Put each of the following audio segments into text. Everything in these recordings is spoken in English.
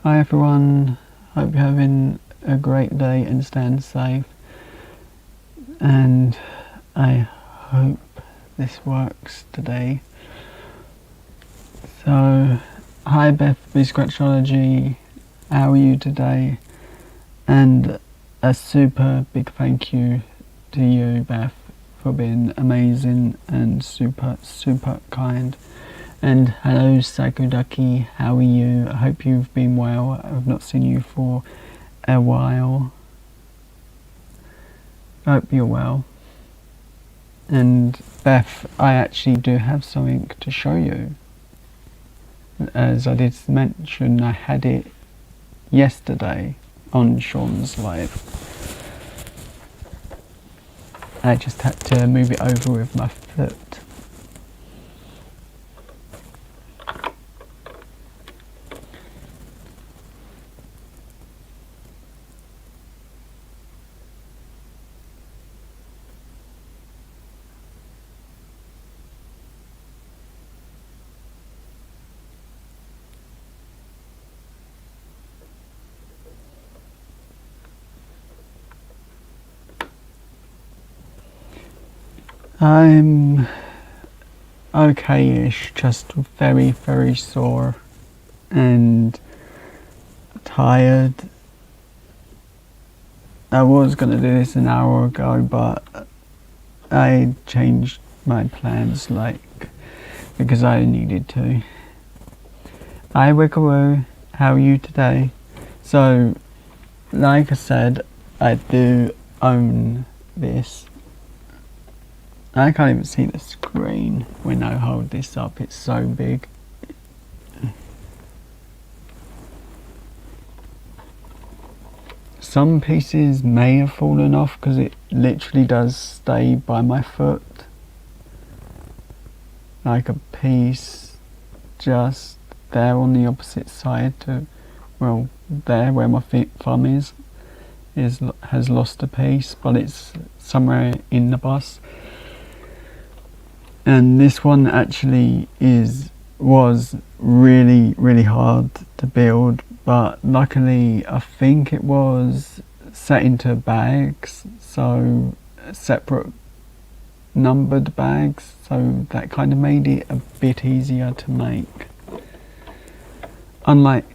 Hi everyone, hope you're having a great day and staying safe, and I hope this works today. So, hi Beth, Scratchology, how are you today? And a super big thank you to you, Beth, for being amazing and super kind. And hello Sakudaki, how are you? I hope you've been well. I've not seen you for a while. I hope you're well. And Beth, I actually do have something to show you. As I did mention, I had it yesterday on Sean's live. I just had to move it over with my foot. I'm okay-ish, just very sore and tired. I was going to do this an hour ago, but I changed my plans, because I needed to. Hi Wickaroo, how are you today? So, like I said, I do own this. I can't even see the screen when I hold this up, it's so big. Some pieces may have fallen off because it literally does stay by my foot. Like a piece just there on the opposite side to, well, there where my thumb is has lost a piece, but it's somewhere in the bus. And this one actually was really hard to build, but luckily I think it was set into bags, so separate numbered bags, so that kind of made it a bit easier to make. Unlike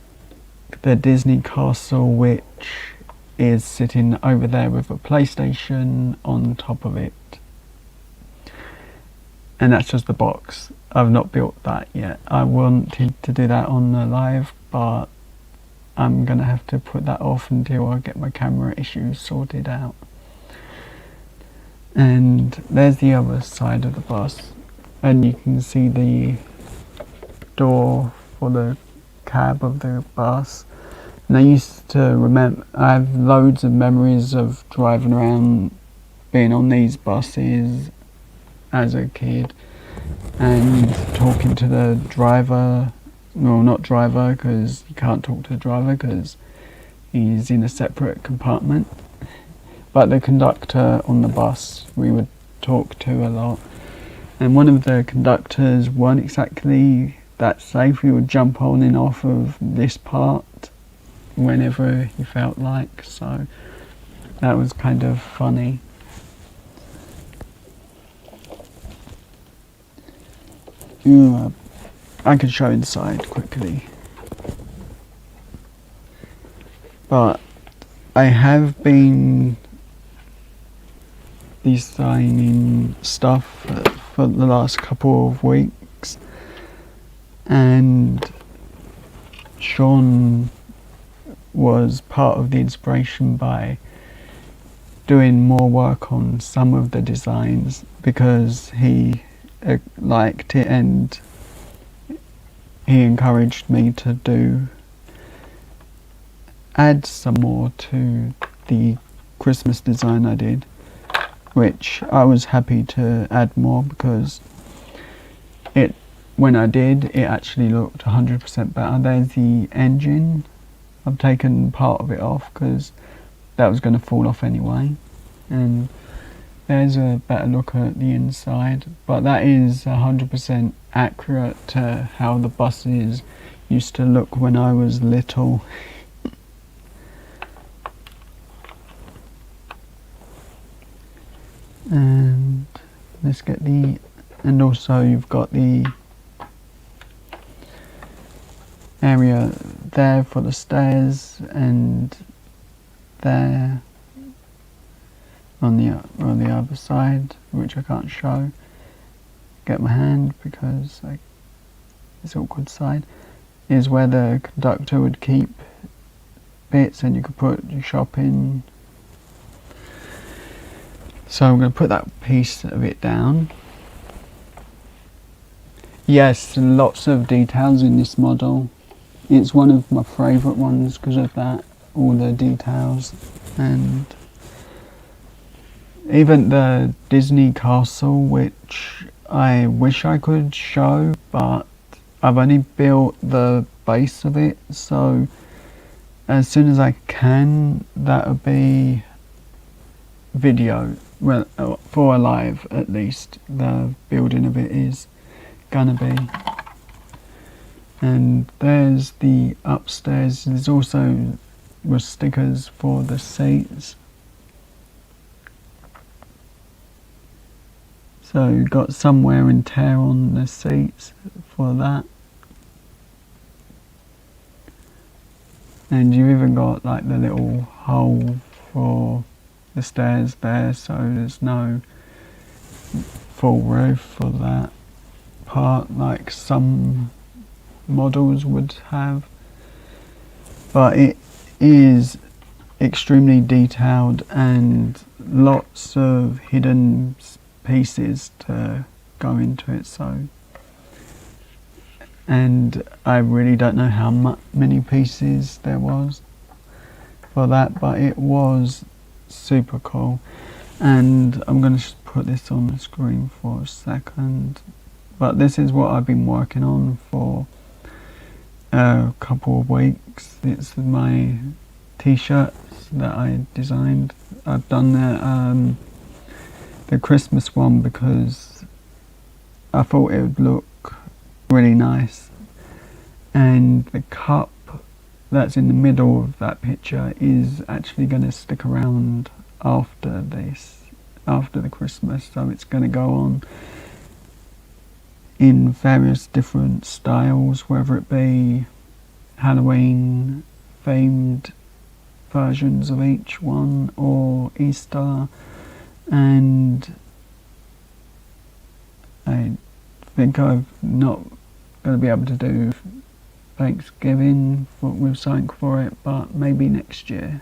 the Disney Castle, which is sitting over there with a PlayStation on top of it. And that's just the box. I've not built that yet. I wanted to do that on the live, but I'm gonna have to put that off until I get my camera issues sorted out. And there's the other side of the bus, and you can see the door for the cab of the bus. And I used to remember, I have loads of memories of driving around, being on these buses as a kid and talking to the driver. Well, not driver, because you can't talk to the driver because he's in a separate compartment, but the conductor on the bus we would talk to a lot. And one of the conductors weren't exactly that safe. He would jump on and off of this part whenever he felt like, so that was kind of funny. I can show inside quickly, but I have been designing stuff for the last couple of weeks, and Sean was part of the inspiration by doing more work on some of the designs because he liked it, and he encouraged me to add some more to the Christmas design I did, which I was happy to add more because when I did, it actually looked 100% better. There's the engine. I've taken part of it off because that was going to fall off anyway, and there's a better look at the inside, but that is 100% accurate to how the buses used to look when I was little. And let's get the, and also you've got the area there for the stairs, and there on the other side, which I can't show. Get my hand because it's awkward side, is where the conductor would keep bits and you could put your shop in. So I'm going to put that piece of it down. Yes, lots of details in this model. It's one of my favourite ones because of that, all the details. And even the Disney castle, which I wish I could show, but I've only built the base of it, so as soon as I can, that'll be video, well, for a live at least, the building of it is gonna be. And there's the upstairs, there's also with stickers for the seats. So you've got some wear and tear on the seats for that. And you've even got like the little hole for the stairs there, so there's no full roof for that part like some models would have. But it is extremely detailed and lots of hidden pieces to go into it, so, and I really don't know how many pieces there was for that, but it was super cool. And I'm going to just put this on the screen for a second, but this is what I've been working on for a couple of weeks. It's my t-shirts that I designed. I've done the Christmas one because I thought it would look really nice, and the cup that's in the middle of that picture is actually going to stick around after this, after the Christmas, so it's going to go on in various different styles, whether it be Halloween themed versions of each one or Easter. And I think I'm not going to be able to do Thanksgiving with something for it, but maybe next year.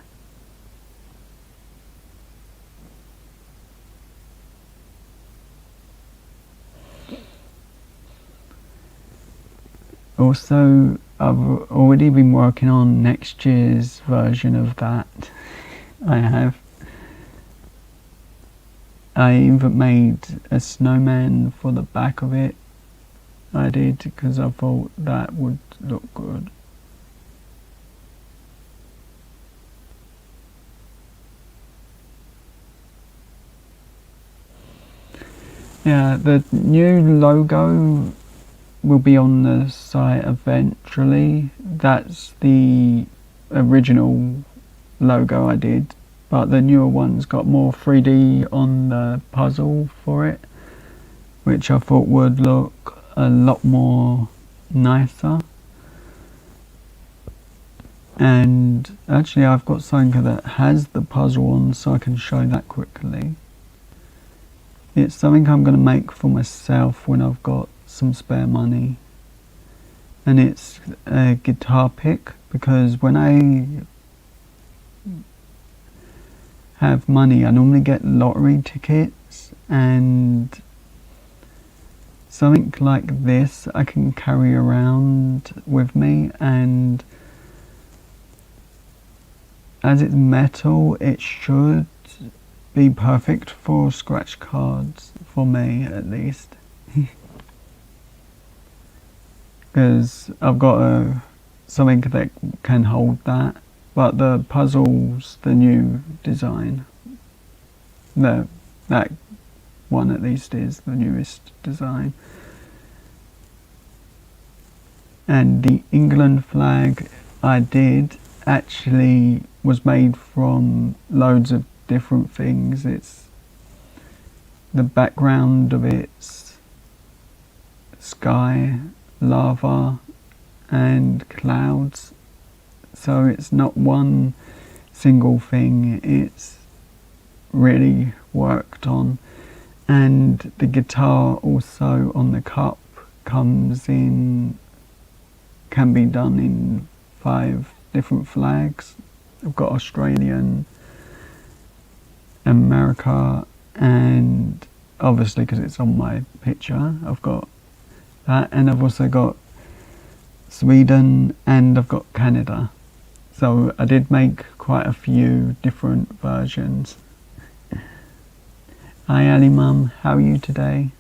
Also, I've already been working on next year's version of that. I even made a snowman for the back of it. I did because I thought that would look good. Yeah, the new logo will be on the site eventually. That's the original logo I did, but the newer one's got more 3D on the puzzle for it, which I thought would look a lot more nicer. And actually I've got something that has the puzzle on, so I can show that quickly. It's something I'm going to make for myself when I've got some spare money, and it's a guitar pick, because when I have money I normally get lottery tickets, and something like this I can carry around with me, and as it's metal it should be perfect for scratch cards, for me at least. Because I've got something that can hold that, but the puzzle's the new design. That one at least is the newest design. And the England flag I did actually was made from loads of different things. It's the background of it's sky, lava and clouds, so it's not one single thing, it's really worked on. And the guitar also on the cup comes in, can be done in 5 different flags. I've got Australian, America, and obviously because it's on my picture I've got that, and I've also got Sweden and I've got Canada. So I did make quite a few different versions. Hi Ali Mum, how are you today?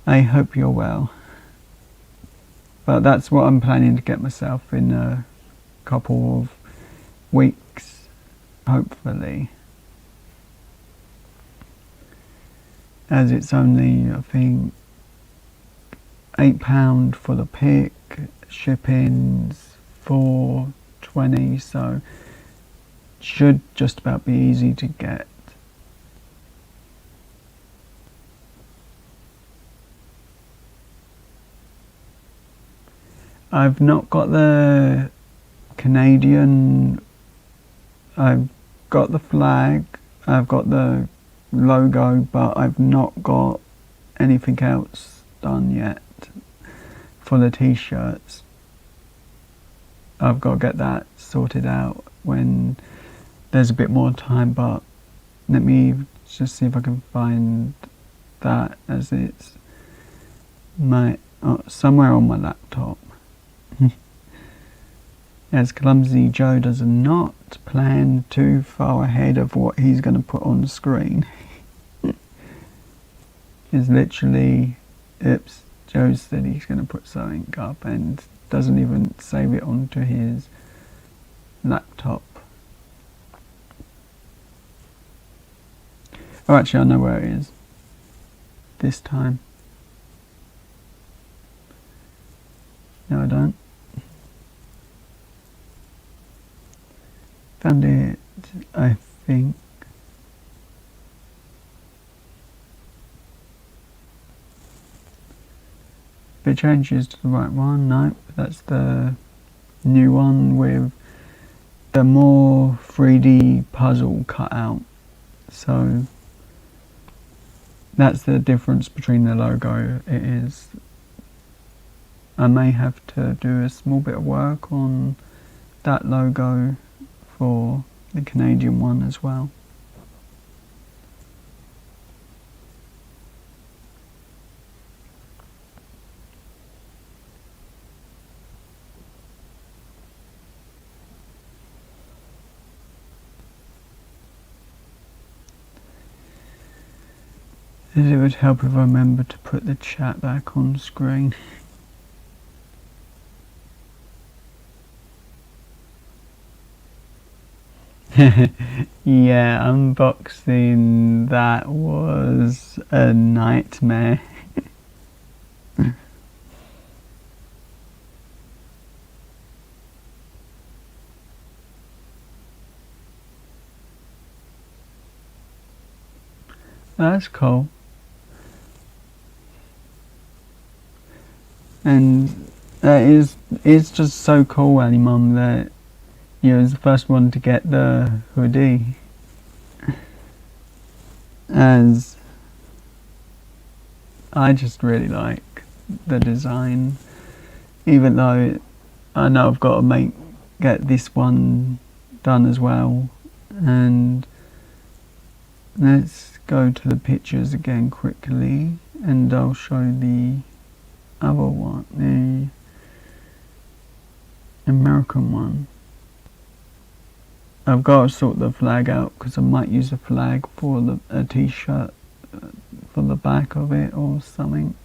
I hope you're well. But that's what I'm planning to get myself in a couple of weeks, hopefully. As it's only, I think, £8 for the pick, shipping's $4.20, so should just about be easy to get. I've not got the Canadian, I've got the flag, I've got the logo, but I've not got anything else done yet for the t-shirts. I've got to get that sorted out when there's a bit more time, but let me just see if I can find that, as it's somewhere on my laptop. As Clumsy Joe does not plan too far ahead of what he's going to put on the screen. It's literally, oops, Joe said he's going to put something up and doesn't even save it onto his laptop. Oh, actually I know where it is this time. No, I don't. Found it, I think. If it changes to the right one, no, that's the new one with the more 3D puzzle cut out. So that's the difference between the logo. It is, I may have to do a small bit of work on that logo for the Canadian one as well. It would help if I remember to put the chat back on screen. Yeah, unboxing, that was a nightmare. That's cool. And it's just so cool, Ali Mum, that you was the first one to get the hoodie. As I just really like the design, even though I know I've got to get this one done as well. And let's go to the pictures again quickly, and I'll show the other one, the American one. I've got to sort the flag out because I might use a flag for a t-shirt for the back of it or something.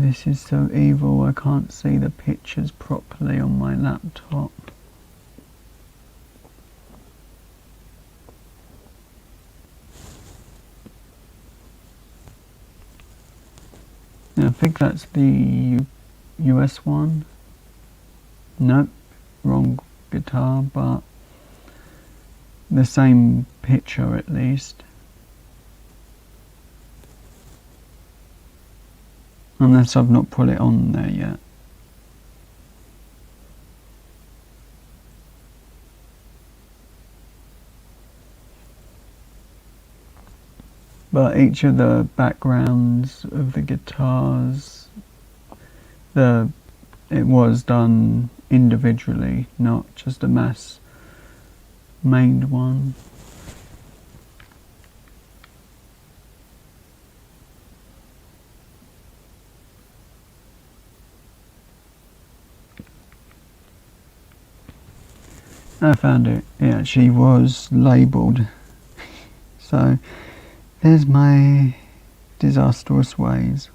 this is so evil, I can't see the pictures properly on my laptop. I think that's the US one. Nope, wrong guitar, but the same picture at least. Unless I've not put it on there yet. But each of the backgrounds of the guitars, it was done individually, not just a mass made one. I found it. It actually was labelled. So there's my Disastrous Ways.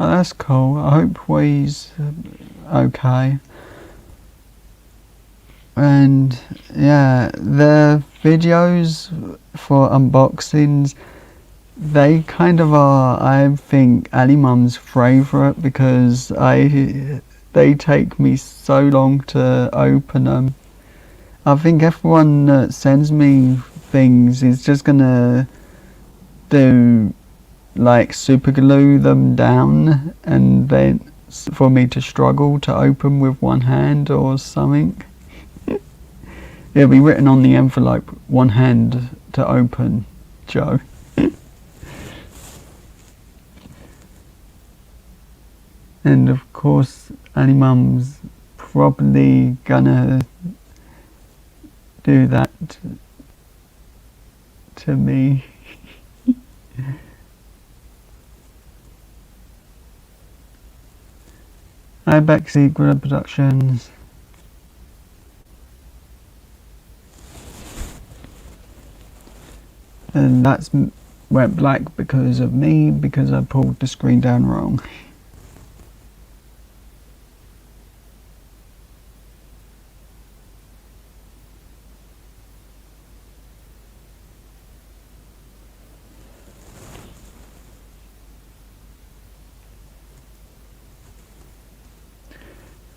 Oh, that's cool. I hope Way's okay. And yeah, the videos for unboxings, they kind of are, I think, Ali Mum's favourite because they take me so long to open them. I think everyone that sends me things is just gonna do like super glue them down and then for me to struggle to open with one hand or something. It'll be written on the envelope, one hand to open, Joe. And of course Ali Mum's probably gonna do that to me. Hi, Backseat Gorilla Productions. And that's went black because of me, because I pulled the screen down wrong.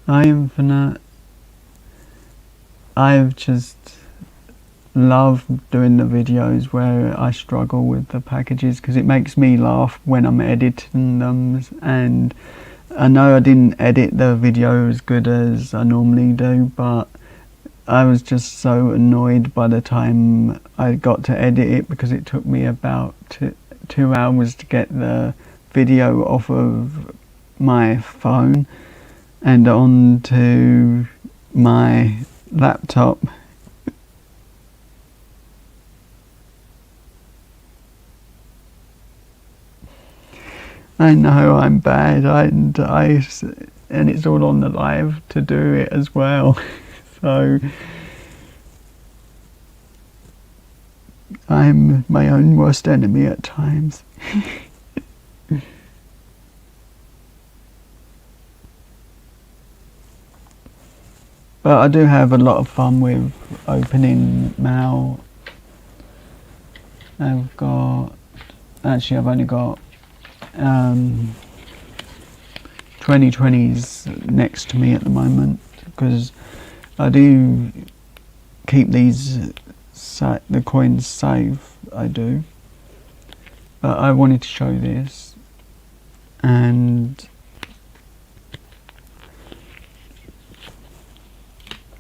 Hi Infinite. I've just loved doing the videos where I struggle with the packages because it makes me laugh when I'm editing them, and I know I didn't edit the video as good as I normally do, but I was just so annoyed by the time I got to edit it because it took me about 2 hours to get the video off of my phone and onto my laptop. I know I'm bad, and it's all on the live to do it as well. So I'm my own worst enemy at times. But I do have a lot of fun with opening mail. I've only got 2020s next to me at the moment because I do keep the coins safe, I do. But I wanted to show this And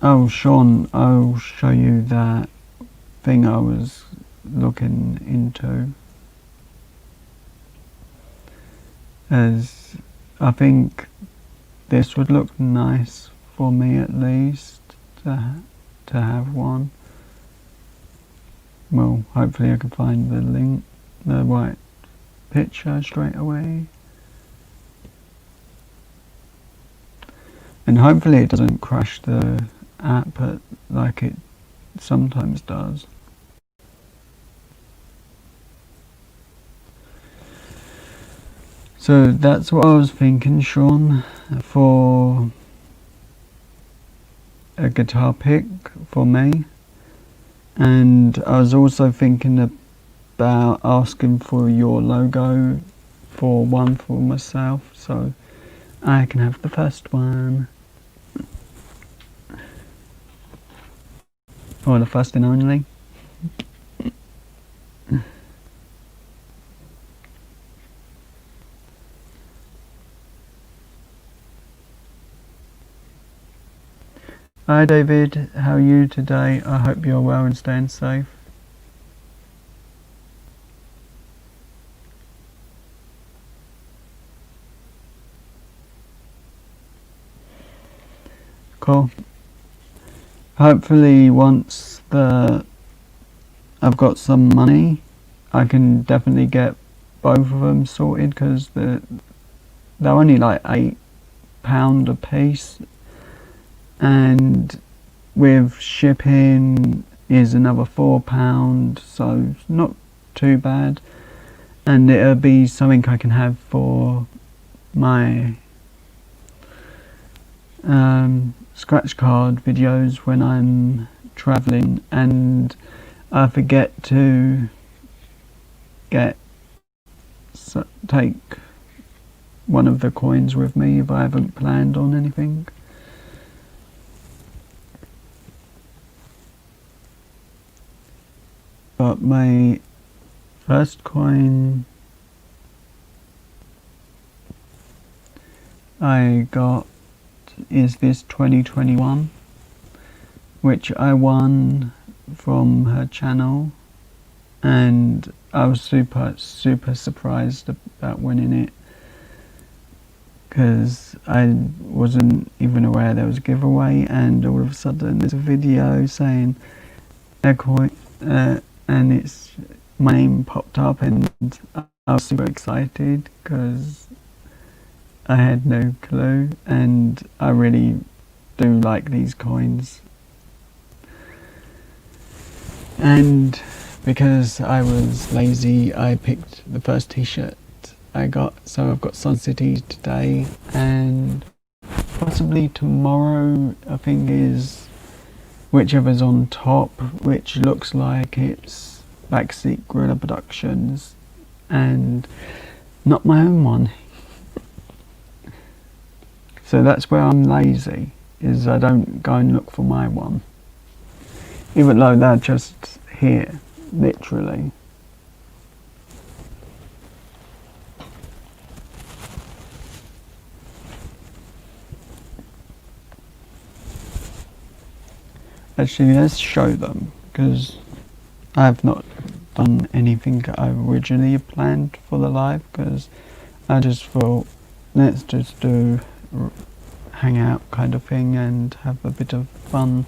oh, Sean, I'll show you that thing I was looking into, as I think this would look nice for me, at least to have one. Well, hopefully I can find the link, the right picture straight away, and hopefully it doesn't crash the app like it sometimes does. So that's what I was thinking, Sean, for a guitar pick for me. And I was also thinking about asking for your logo for one for myself, so I can have the first one. Or the first and only. Hi David, how are you today? I hope you're well and staying safe. Cool. Hopefully once I've got some money, I can definitely get both of them sorted, because they're only like £8 a piece, and with shipping is another £4, so it's not too bad, and it'll be something I can have for my scratch card videos when I'm travelling, and I forget to take one of the coins with me if I haven't planned on anything. But my first coin I got is this 2021, which I won from her channel, and I was super surprised about winning it, because I wasn't even aware there was a giveaway, and all of a sudden there's a video saying a coin, and it's my name popped up, and I was super excited because I had no clue, and I really do like these coins. And because I was lazy, I picked the first t-shirt I got, so I've got Sun City today, and possibly tomorrow I think is whichever's on top, which looks like it's Backseat Gorilla Productions and not my own one. So that's where I'm lazy, is I don't go and look for my one, even though they're just here, literally. Actually, let's show them, because I have not done anything I originally planned for the live, because I just thought, let's just do hang out kind of thing and have a bit of fun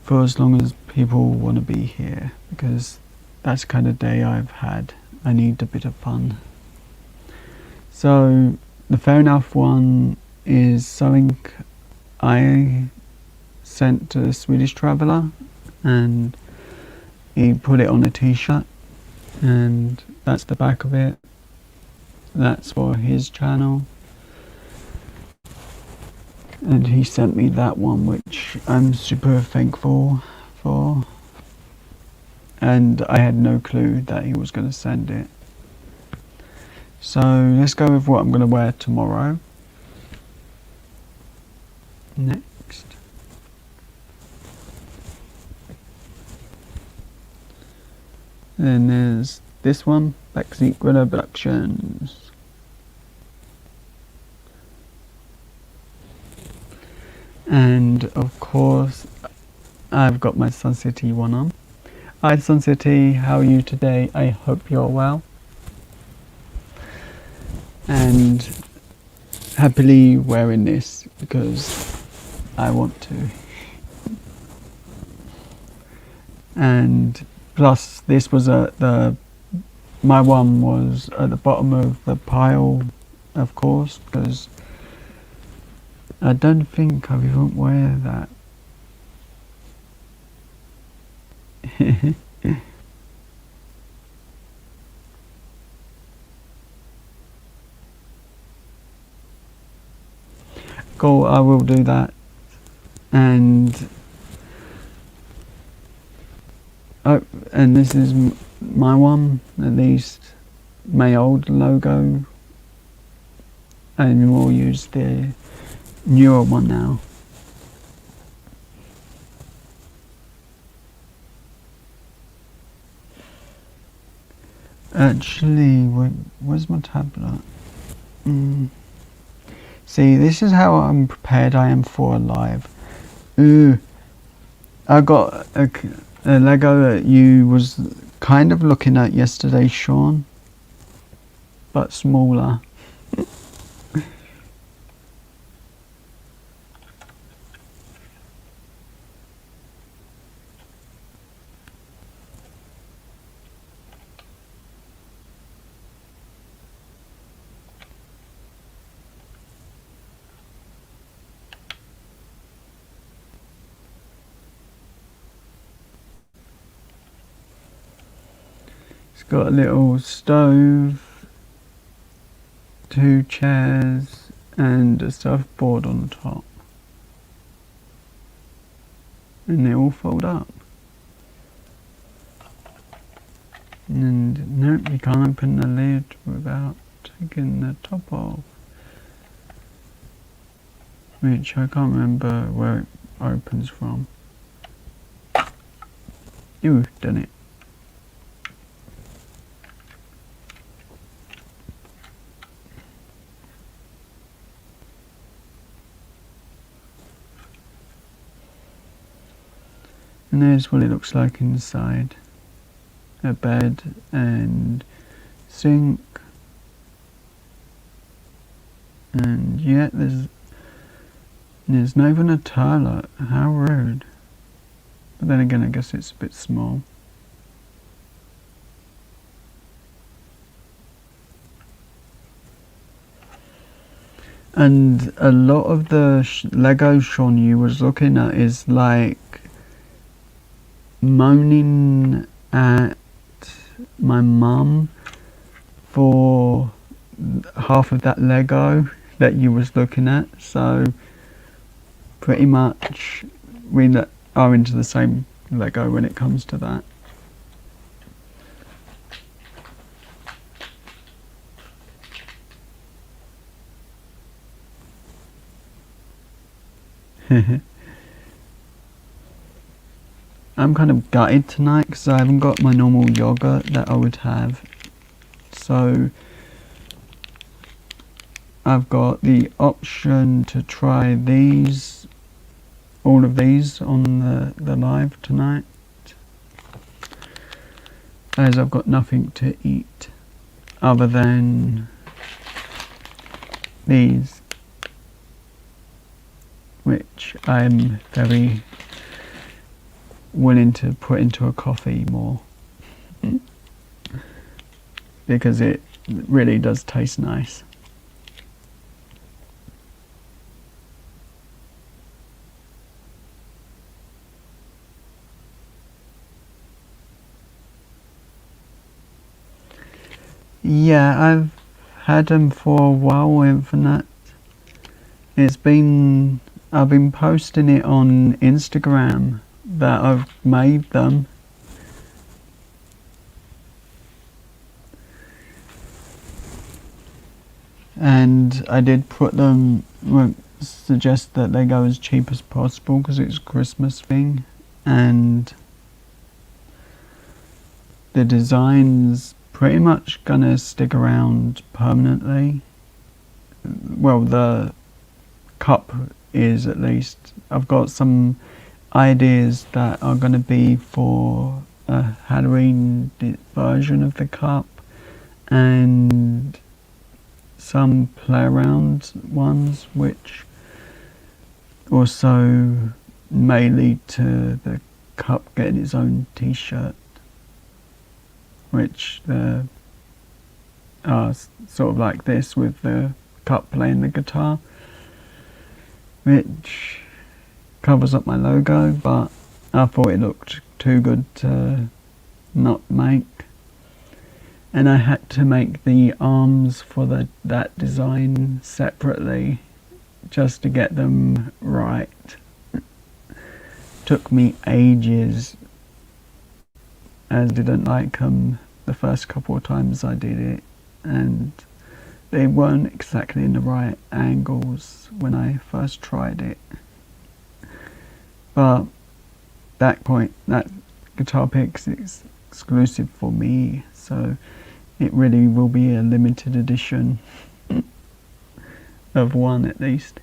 for as long as people want to be here, because that's the kind of day I've had. I need a bit of fun. So the Fair Enough one is something I sent to a Swedish traveller, and he put it on a t-shirt, and that's the back of it. That's for his channel, and he sent me that one, which I'm super thankful for, and I had no clue that he was going to send it. So let's go with what I'm going to wear tomorrow. Next. Then there's this one, Backseat Gorilla Productions. And of course, I've got my Sun City one on. Hi Sun City, how are you today? I hope you're well. And happily wearing this because I want to. And plus this was my one was at the bottom of the pile, of course, because I don't think I won't wear that. Cool, I will do that. And this is my one, at least my old logo, and we'll use the newer one now. Actually, where's my tablet? See, this is how unprepared I am for a live. Ooh, I got a Lego that you was kind of looking at yesterday, Sean, but smaller. It's got a little stove, 2 chairs, and a surfboard on the top. And they all fold up. And nope, you can't open the lid without taking the top off. Which I can't remember where it opens from. Ooh, done it. And there's what it looks like inside. A bed and sink. And yeah, there's not even a toilet. How rude. But then again, I guess it's a bit small. And a lot of the Lego Sean you was looking at is like moaning at my mum for half of that Lego that you was looking at, so pretty much we are into the same Lego when it comes to that. I'm kind of gutted tonight because I haven't got my normal yogurt that I would have. So I've got the option to try these, all of these on the live tonight, as I've got nothing to eat other than these, which I'm very willing to put into a coffee more because it really does taste nice. Yeah, I've had them for a while, Infinite. I've been posting it on Instagram that I've made them. And I did put them, suggest that they go as cheap as possible because it's a Christmas thing, and the design's pretty much gonna stick around permanently. Well, the cup is, at least. I've got some ideas that are gonna be for a Halloween version of the cup, and some play around ones which also may lead to the cup getting its own t-shirt, which are sort of like this, with the cup playing the guitar, which covers up my logo, but I thought it looked too good to not make, and I had to make the arms for that design separately just to get them right. Took me ages, as I didn't like them the first couple of times I did it, and they weren't exactly in the right angles when I first tried it. But that guitar pick is exclusive for me, so it really will be a limited edition of one at least.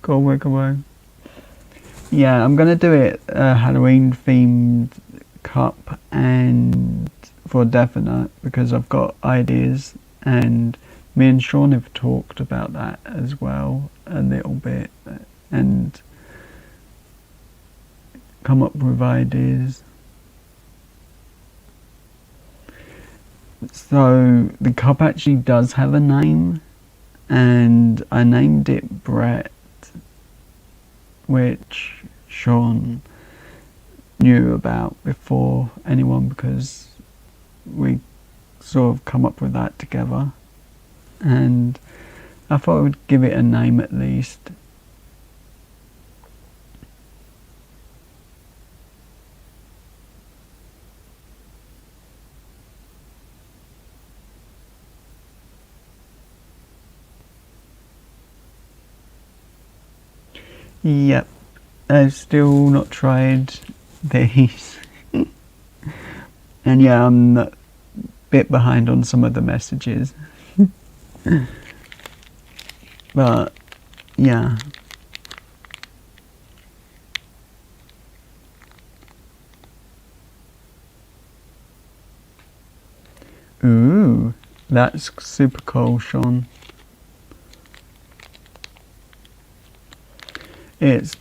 Cool, wiggle away. Yeah, I'm gonna do it a Halloween themed cup, and for definite, because I've got ideas, and me and Sean have talked about that as well a little bit, and come up with ideas. So the cup actually does have a name, and I named it Brett, which Sean knew about before anyone, because we sort of come up with that together, and I thought I would give it a name at least. Yep, I've still not tried these. And yeah, I'm a bit behind on some of the messages. But yeah. Ooh, that's super cool, Sean. It's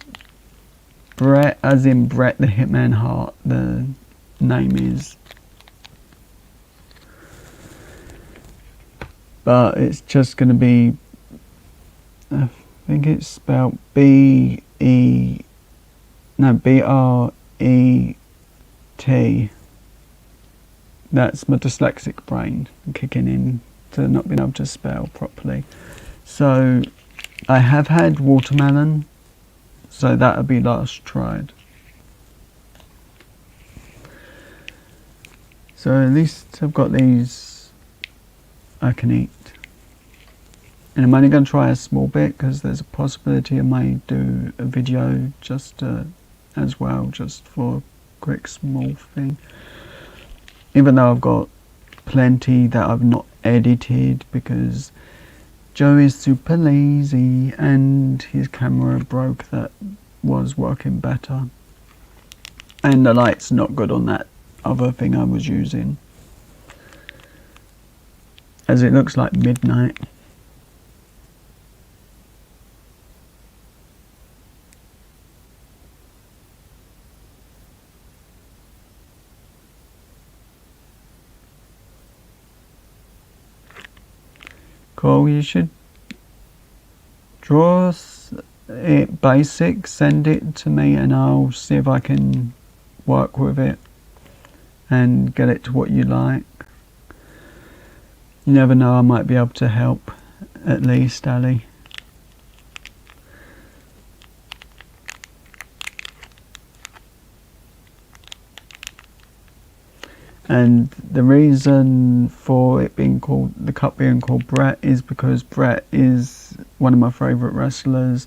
Brett, as in Brett the Hitman Hart, the name is. But it's just going to be, I think it's spelled B-R-E-T. That's my dyslexic brain kicking in to not being able to spell properly. So I have had watermelon, so that'll be last tried. So at least I've got these I can eat. And I'm only going to try a small bit, because there's a possibility I may do a video just as well, just for a quick small thing. Even though I've got plenty that I've not edited, because Joe is super lazy and his camera broke that was working better. And the light's not good on that other thing I was using, as it looks like midnight. Cool, you should draw it basic, send it to me, and I'll see if I can work with it and get it to what you like. You never know, I might be able to help, at least, Ali. And the reason for it being called, the cup being called Brett, is because Brett is one of my favourite wrestlers,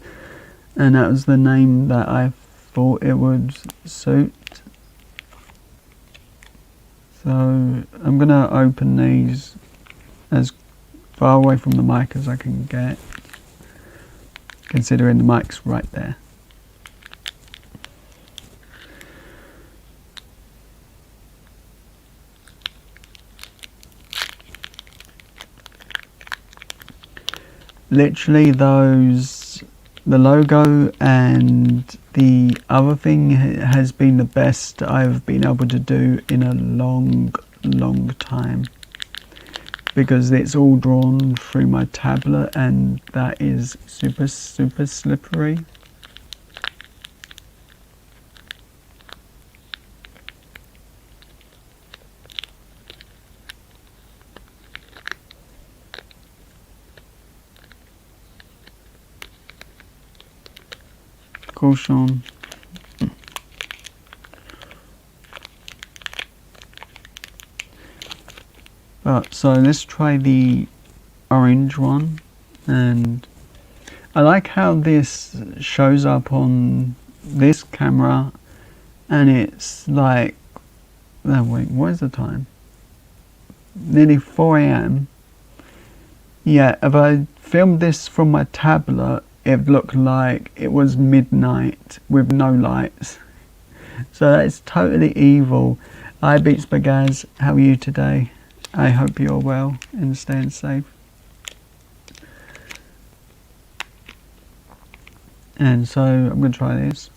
and that was the name that I thought it would suit. So I'm gonna open these as far away from the mic as I can get, considering the mic's right there. Literally the logo and the other thing has been the best I've been able to do in a long time, because it's all drawn through my tablet and that is super slippery. Caution. But so let's try the orange one, and I like how this shows up on this camera, and it's like, oh wait, what is the time? Nearly 4 AM. Yeah, if I filmed this from my tablet, it looked like it was midnight with no lights. So that's totally evil. Hi Beats Bagaz, how are you today? I hope you're well and staying safe. And so I'm going to try this.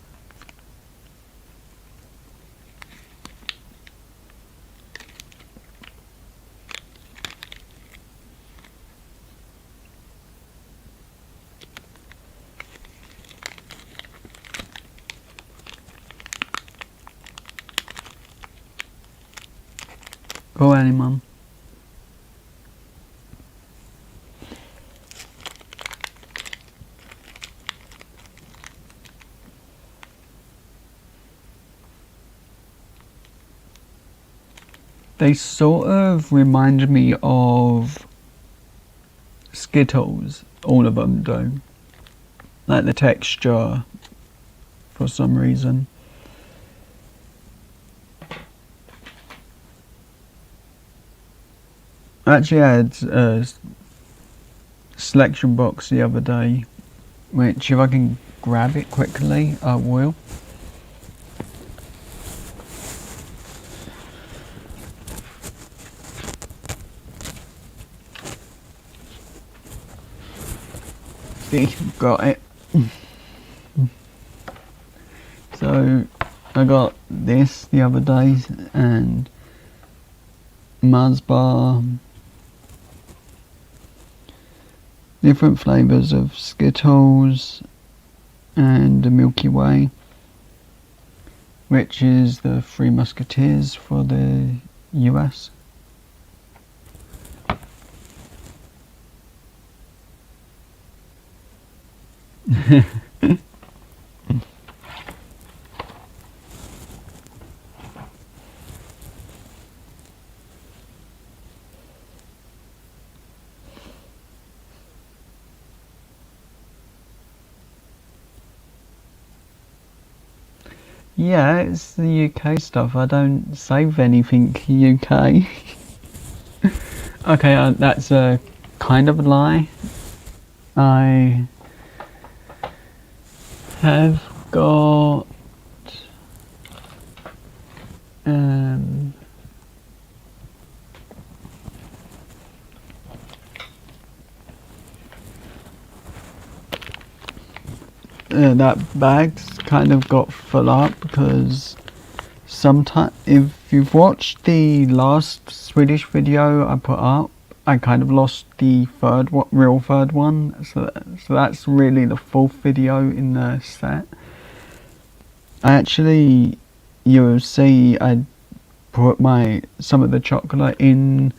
Go Annie Mum. They sort of remind me of Skittles, all of them do. Like the texture, for some reason. Actually, I had a selection box the other day, which if I can grab it quickly, I will. See, got it. So I got this the other day, and Mars bar, different flavours of Skittles, and the Milky Way, which is the Three Musketeers for the US. Yeah, it's the UK stuff. I don't save anything UK. Okay, that's a kind of a lie. I have got that bag's kind of got full up because sometimes, if you've watched the last Swedish video I put up, I kind of lost the real third one, so that's really the fourth video in the set. You'll see I put some of the chocolate in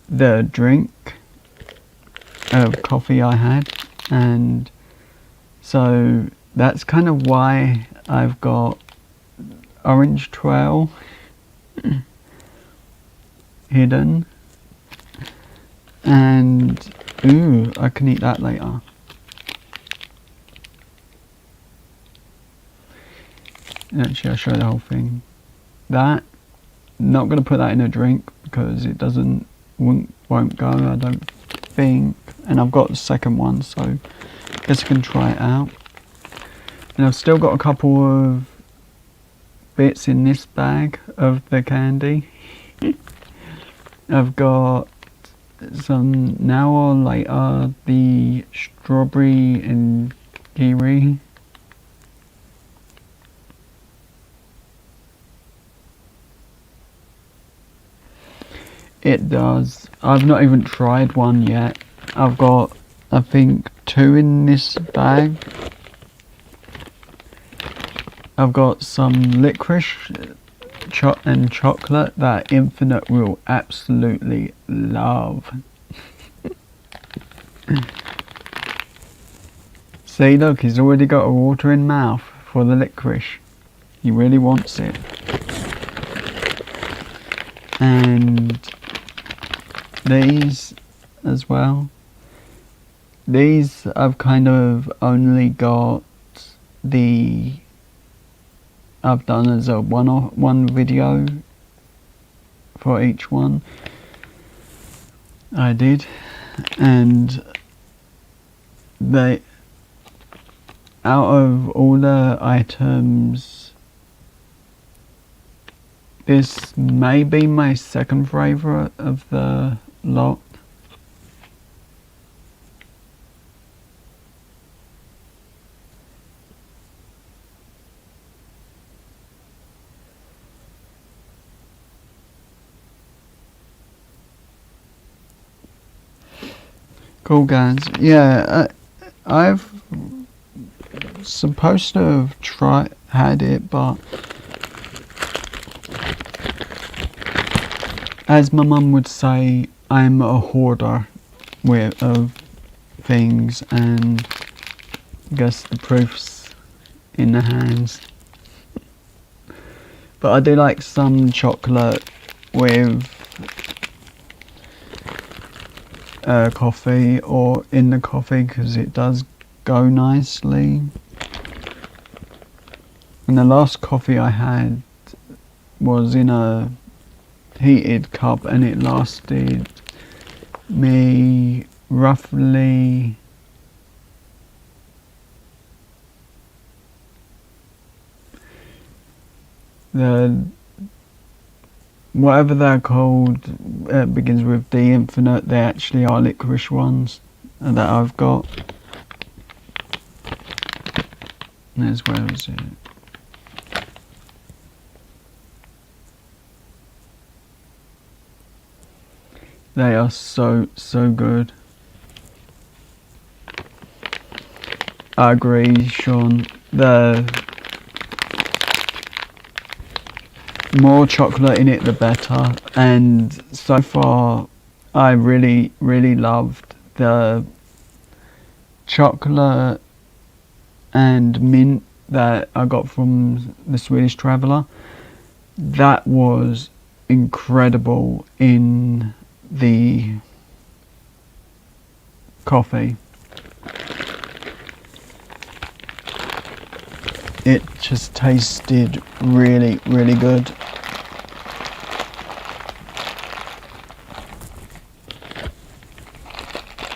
the drink of coffee I had, and so that's kind of why I've got Orange Trail hidden. And ooh, I can eat that later. Actually, I'll show the whole thing. That not going to put that in a drink because it won't go, I don't think. And I've got the second one, so I guess I can try it out. And I've still got a couple of bits in this bag of the candy. I've got some Now or Later, the strawberry and kiwi. It does. I've not even tried one yet. I've got, I think, 2 in this bag. I've got some licorice and chocolate that Infinite will absolutely love. See, look, he's already got a watering mouth for the licorice. He really wants it. And these as well. These I've kind of only got I've done as a one video for each one. I did, and out of all the items, this may be my second favourite of the lot. Cool, guys. Yeah, I've supposed to have had it, but as my mum would say, I'm a hoarder of things, and I guess the proof's in the hands. But I do like some chocolate with coffee, or in the coffee, because it does go nicely. And the last coffee I had was in a heated cup, and it lasted me roughly whatever they're called, begins with the Infinite. They actually are licorice ones that I've got. Where is it? They are so good. I agree, Sean. The more chocolate in it, the better. And so far, I really loved the chocolate and mint that I got from the Swedish Traveller. That was incredible in the coffee. It just tasted really good.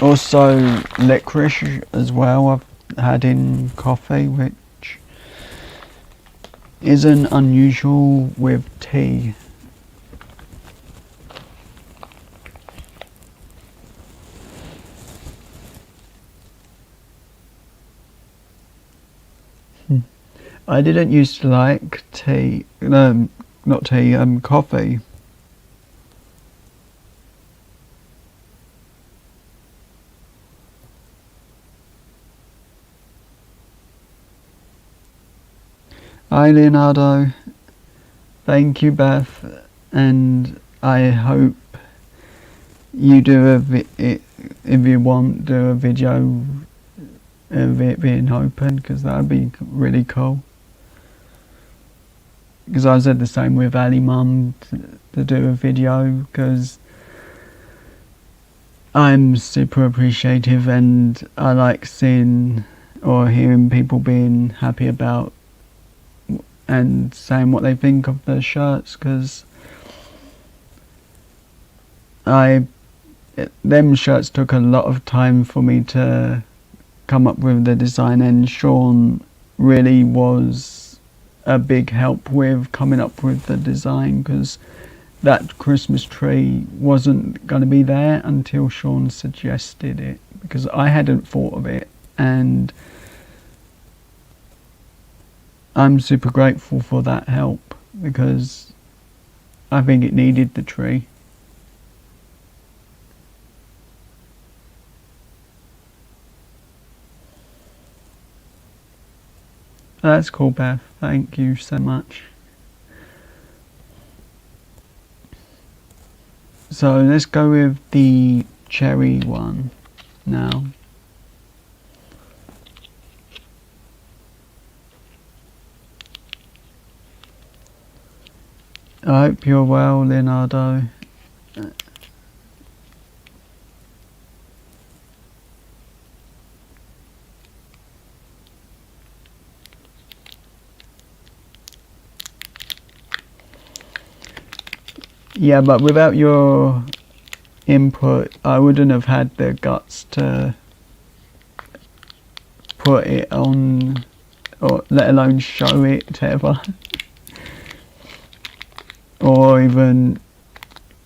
Also licorice as well I've had in coffee, which isn't unusual with tea. I didn't used to like tea, not tea, coffee. Hi Leonardo, thank you Beth, and I hope you do if you want, do a video of it being open, because that would be really cool. Because I said the same with Ali Mum to do a video, because I'm super appreciative and I like seeing or hearing people being happy about and saying what they think of the shirts, because I them shirts took a lot of time for me to come up with the design, and Sean really was a big help with coming up with the design, because that Christmas tree wasn't going to be there until Sean suggested it, because I hadn't thought of it, and I'm super grateful for that help, because I think it needed the tree. That's cool, Beth. Thank you so much. So let's go with the cherry one now. I hope you're well, Leonardo. Yeah, but without your input, I wouldn't have had the guts to put it on, or let alone show it ever, or even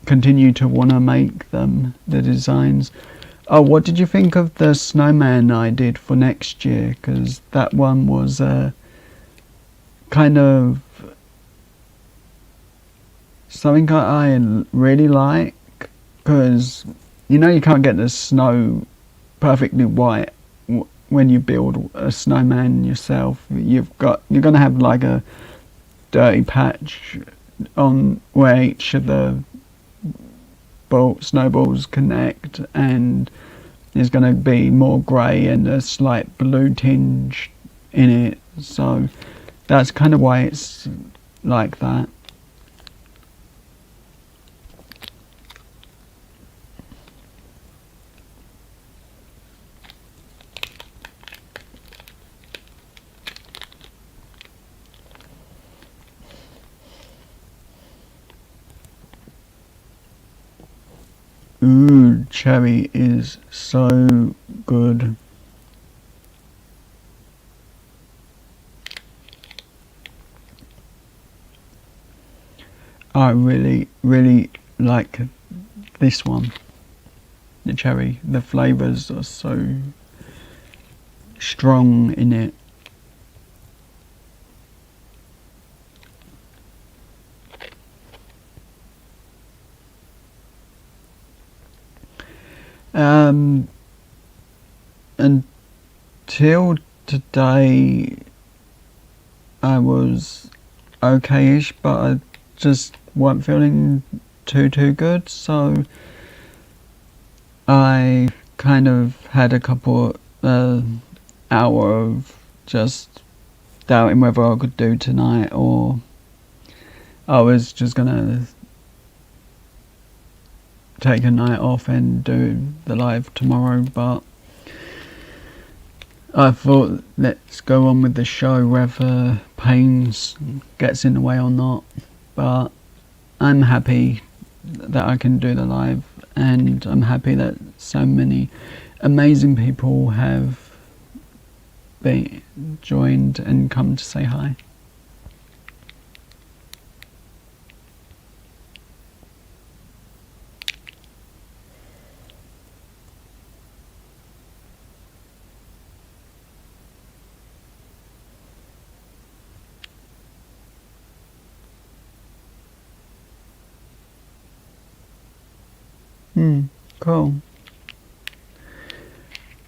continue to want to make them, the designs. Oh, what did you think of the snowman I did for next year? Because that one was kind of something I really like, because you can't get the snow perfectly white when you build a snowman yourself. You're going to have like a dirty patch on where each of the snowballs connect, and there's going to be more grey and a slight blue tinge in it, so that's kind of why it's like that. Ooh, cherry is so good. I really, really like this one. The cherry, the flavours are so strong in it. Until today, I was okay-ish, but I just weren't feeling too good, so I kind of had a couple hour of just doubting whether I could do tonight, or I was just gonna take a night off and do the live tomorrow, but I thought, let's go on with the show whether pains gets in the way or not. But I'm happy that I can do the live, and I'm happy that so many amazing people have been joined and come to say hi. Cool.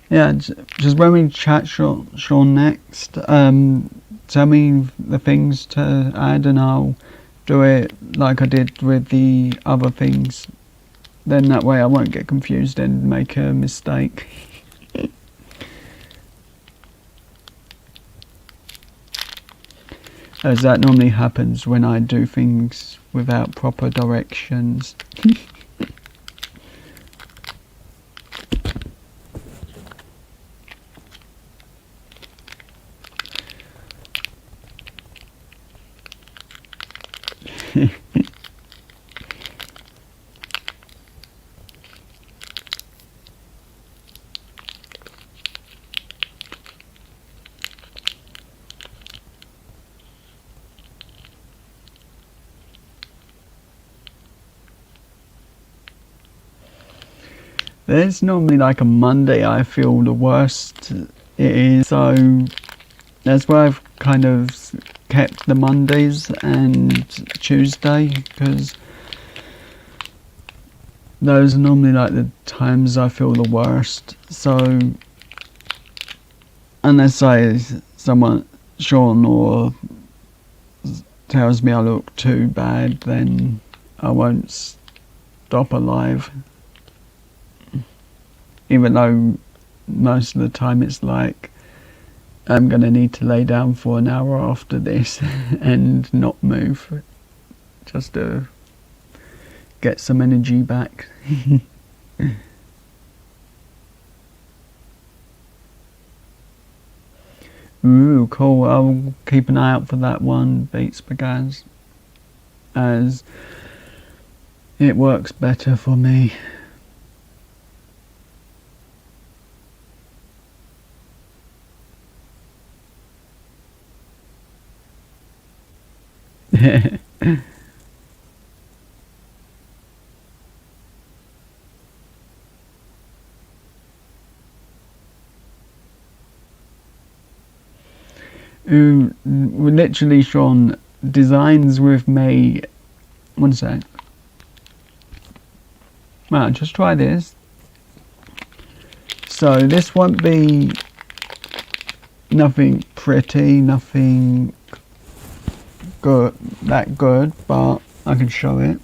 Yeah, just when we chat Sean next, tell me the things to add, and I'll do it like I did with the other things. Then that way I won't get confused and make a mistake. As that normally happens when I do things without proper directions. There's normally like a Monday I feel the worst it is, so that's why I've kind of kept the Mondays and Tuesday, because those are normally like the times I feel the worst. So unless someone, Sean or tells me I look too bad, then I won't stop alive. Even though most of the time it's like I'm going to need to lay down for an hour after this and not move, just to get some energy back. Ooh, cool. I'll keep an eye out for that one, Beats Bagaz, as it works better for me. Ooh, literally, Sean, designs with me. One sec. Well, just try this. So this won't be nothing pretty, nothing good, but I can show it.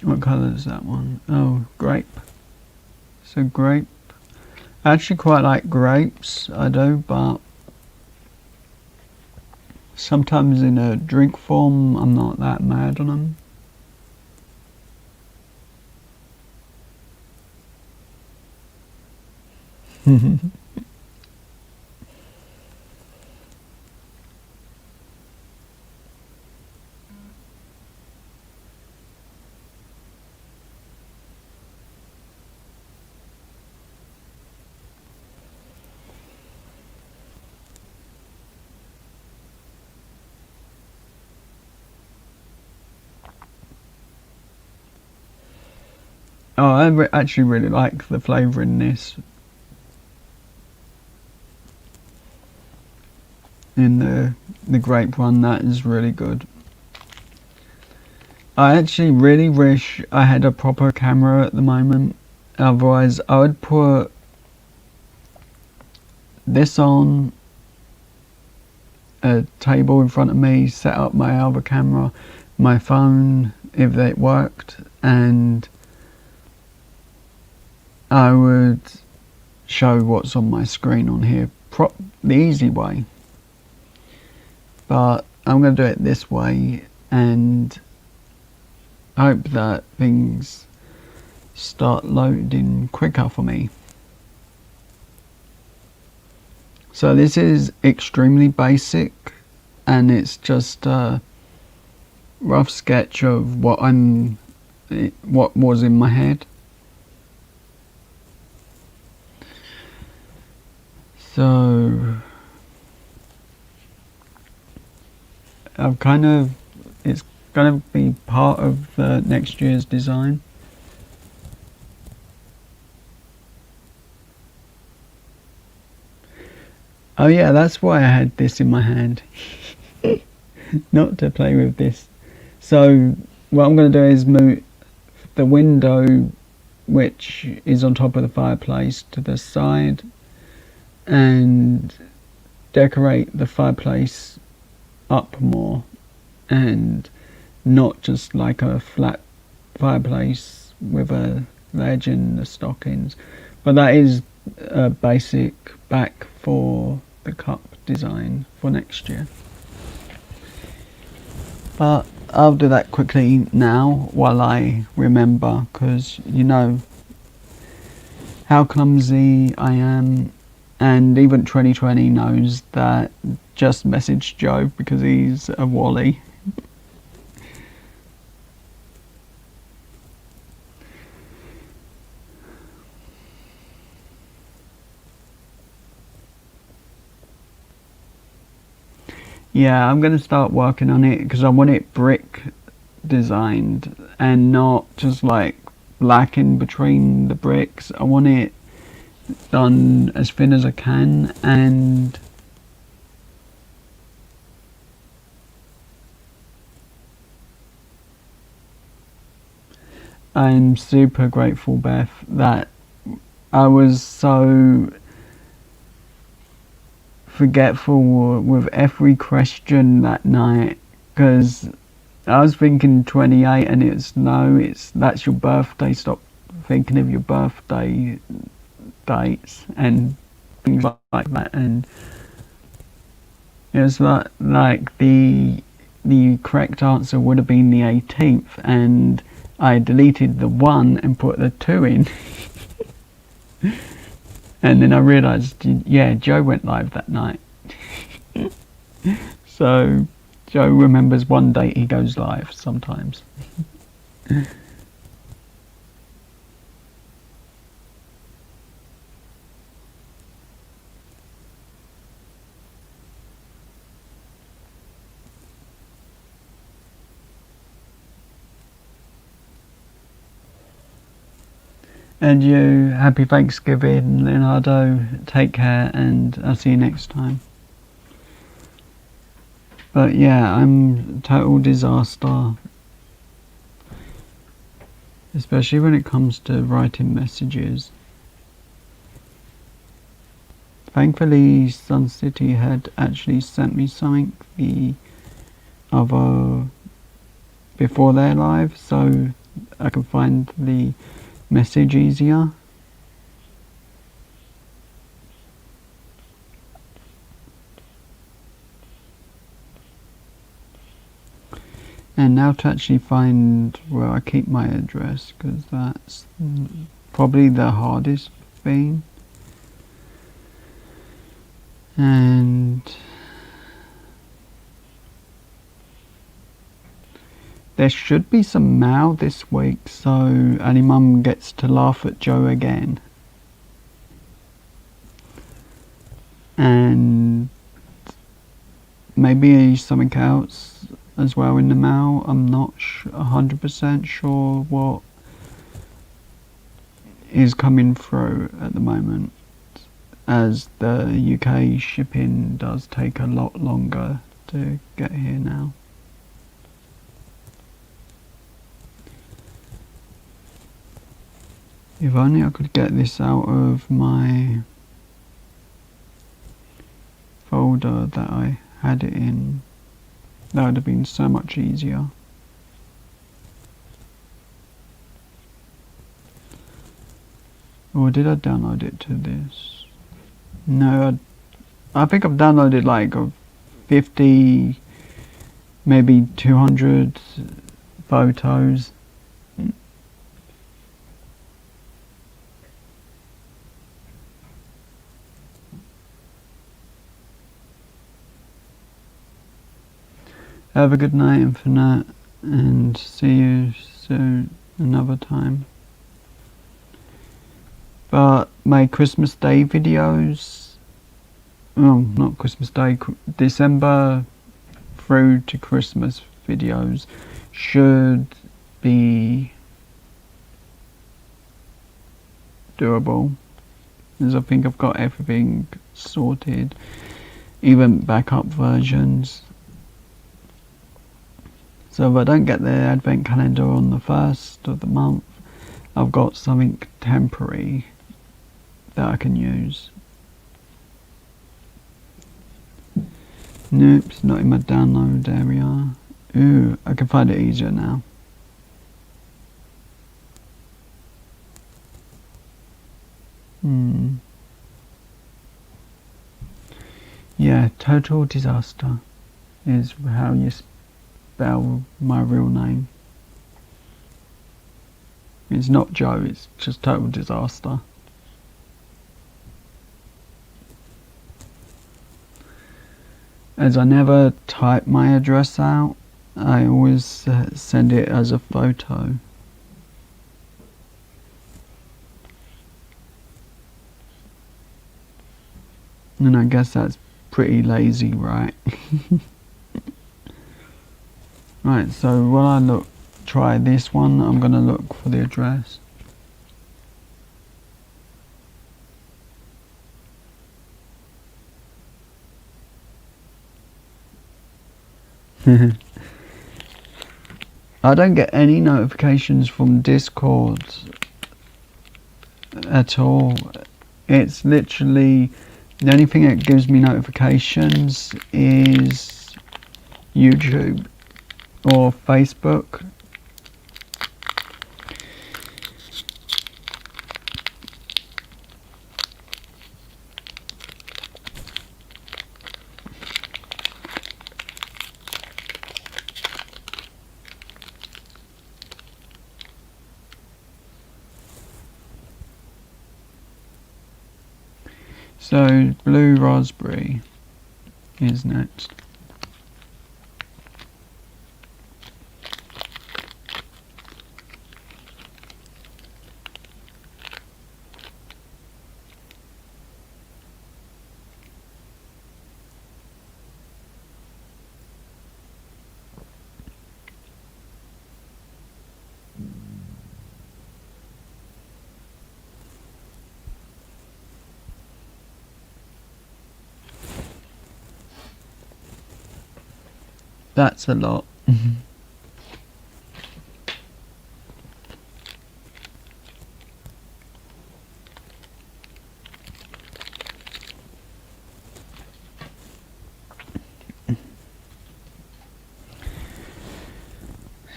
What colour is that one? Oh, grape. So grape. I actually quite like grapes, I do, but sometimes in a drink form I'm not that mad on them. Oh, I actually really like the flavour in this. In the grape one, that is really good. I actually really wish I had a proper camera at the moment. Otherwise, I would put this on a table in front of me, set up my other camera, my phone, if it worked, and I would show what's on my screen on here the easy way. But I'm going to do it this way and hope that things start loading quicker for me. So this is extremely basic, and it's just a rough sketch of what was in my head. So it's going to be part of next year's design. Oh yeah, that's why I had this in my hand. Not to play with this. So what I'm going to do is move the window, which is on top of the fireplace, to the side, and decorate the fireplace up more, and not just like a flat fireplace with a ledge and the stockings, but that is a basic back for the cup design for next year. But I'll do that quickly now while I remember, because you know how clumsy I am, and even 2020 knows that. Just message Joe because he's a wally. Yeah, I'm gonna start working on it because I want it brick designed and not just like black in between the bricks. I want it done as thin as I can, and I'm super grateful, Beth, that I was so forgetful with every question that night, because I was thinking 28 and that's your birthday. Stop thinking of your birthday dates and things like that. And it was like the correct answer would have been the 18th, and I deleted the 1 and put the 2 in. And then I realised, yeah, Joe went live that night. So Joe remembers one date he goes live sometimes. And you, happy Thanksgiving, Leonardo. Take care, and I'll see you next time. But yeah, I'm a total disaster. Especially when it comes to writing messages. Thankfully, Sun City had actually sent me something the other before their live, so I can find the message easier. And now to actually find where I keep my address, because that's probably the hardest thing. And there should be some mail this week, so Annie Mum gets to laugh at Joe again. And maybe something else as well in the mail. I'm not 100% sure what is coming through at the moment, as the UK shipping does take a lot longer to get here now. If only I could get this out of my folder that I had it in, that would have been so much easier. Or did I download it to this? No, I think I've downloaded like 50, maybe 200 photos. Have a good night, Infinite, and see you soon another time. But my Christmas Day videos, well, not Christmas Day, December through to Christmas videos should be doable, as I think I've got everything sorted, even backup versions. So if I don't get the advent calendar on the 1st of the month, I've got something temporary that I can use. Nope, it's not in my download area. Ooh, I can find it easier now. Yeah, total disaster is how you spell my real name. It's not Joe, it's just total disaster. As I never type my address out, I always send it as a photo. And I guess that's pretty lazy, right? Right, so while I try this one, I'm gonna look for the address. I don't get any notifications from Discord at all. It's literally the only thing that gives me notifications is YouTube or Facebook. So blue raspberry is next. That's a lot.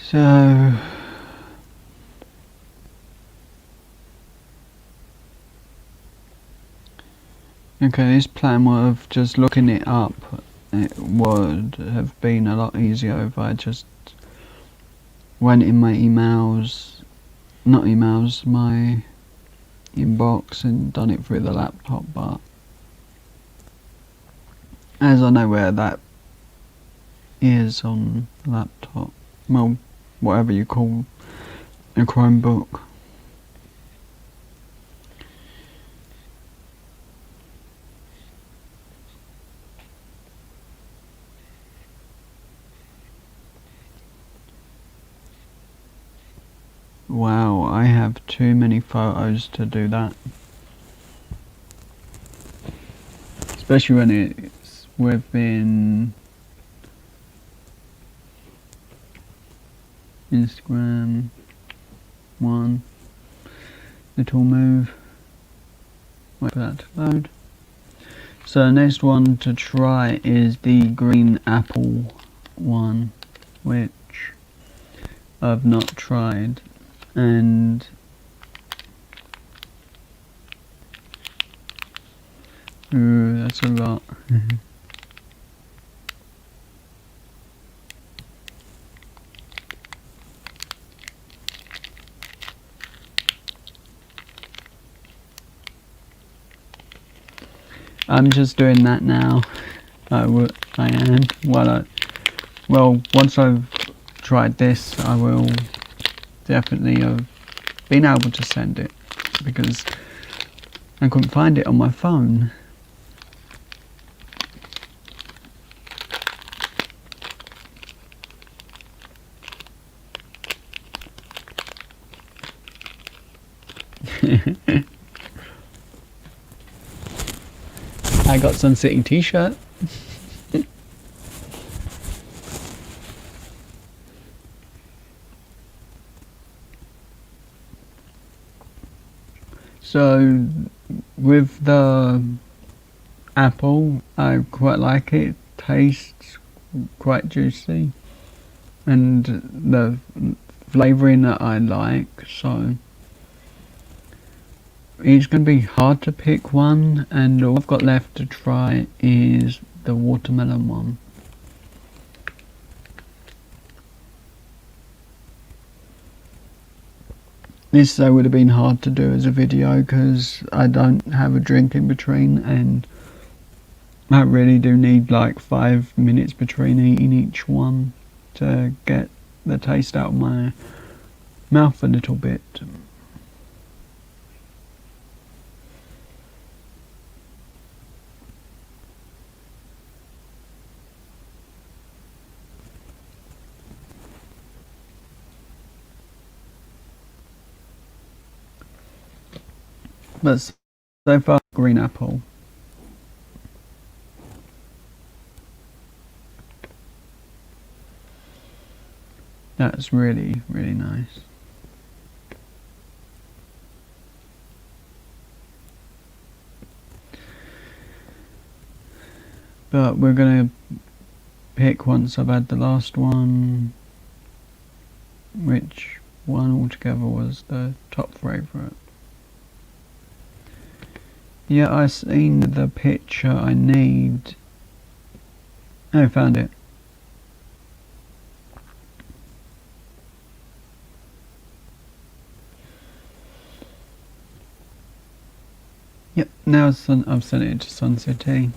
So okay, this plan of just looking it up, it would have been a lot easier if I just went in my emails, not emails, my inbox and done it through the laptop, but as I know where that is on laptop, well, whatever you call a Chromebook. Wow, I have too many photos to do that. Especially when it's within Instagram, one little move. Wait for that to load. So the next one to try is the green apple one, which I've not tried, and ooh, that's a lot. I'm just doing that now. I am. Well, once I've tried this, I will definitely have been able to send it, because I couldn't find it on my phone. I got Sun City t-shirt. So with the apple, I quite like it. It tastes quite juicy, and the flavouring that I like, so it's going to be hard to pick one, and all I've got left to try is the watermelon one. This would have been hard to do as a video because I don't have a drink in between, and I really do need like 5 minutes between eating each one to get the taste out of my mouth a little bit. But so far, green apple. That's really, really nice. But we're gonna pick once I've had the last one, which one altogether was the top favourite. Yeah, I seen the picture I need. Oh, found it. Yep, now I've sent it to Sun City.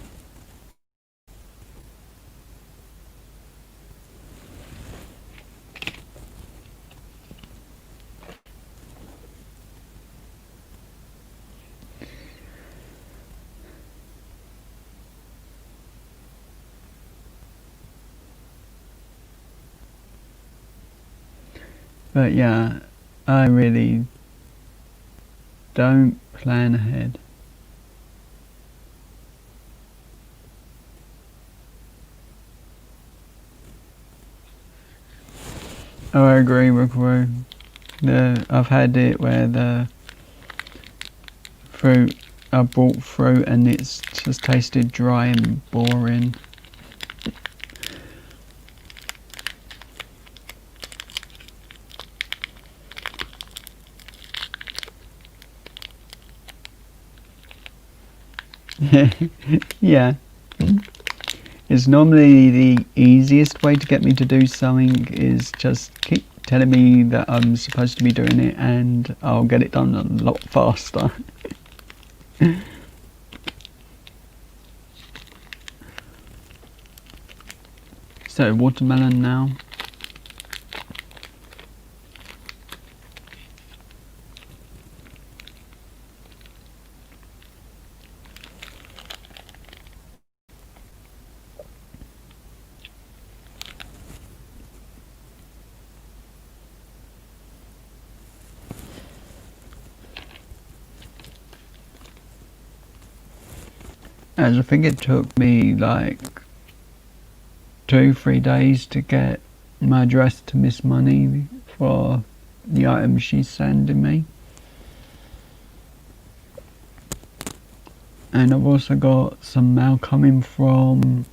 But yeah, I really don't plan ahead. Oh, I agree with Rue. I've had it where the fruit, I bought fruit and it's just tasted dry and boring. Yeah. It's normally the easiest way to get me to do something is just keep telling me that I'm supposed to be doing it and I'll get it done a lot faster. So, watermelon now. As I think it took me like 2-3 days to get my address to Miss Money for the items she's sending me. And I've also got some mail coming from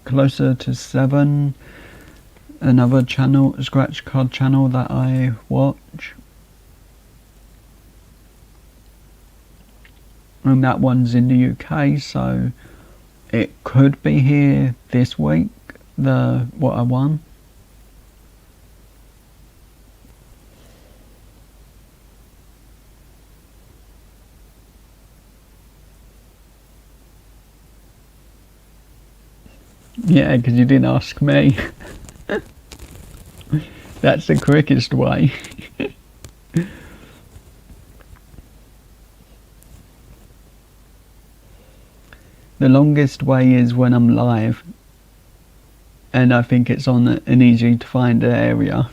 Closer to 7, another channel, a scratch card channel that I watch. And that one's in the UK, so it could be here this week, what I won. Yeah, because you didn't ask me. That's the quickest way. The longest way is when I'm live and I think it's on an easy to find area.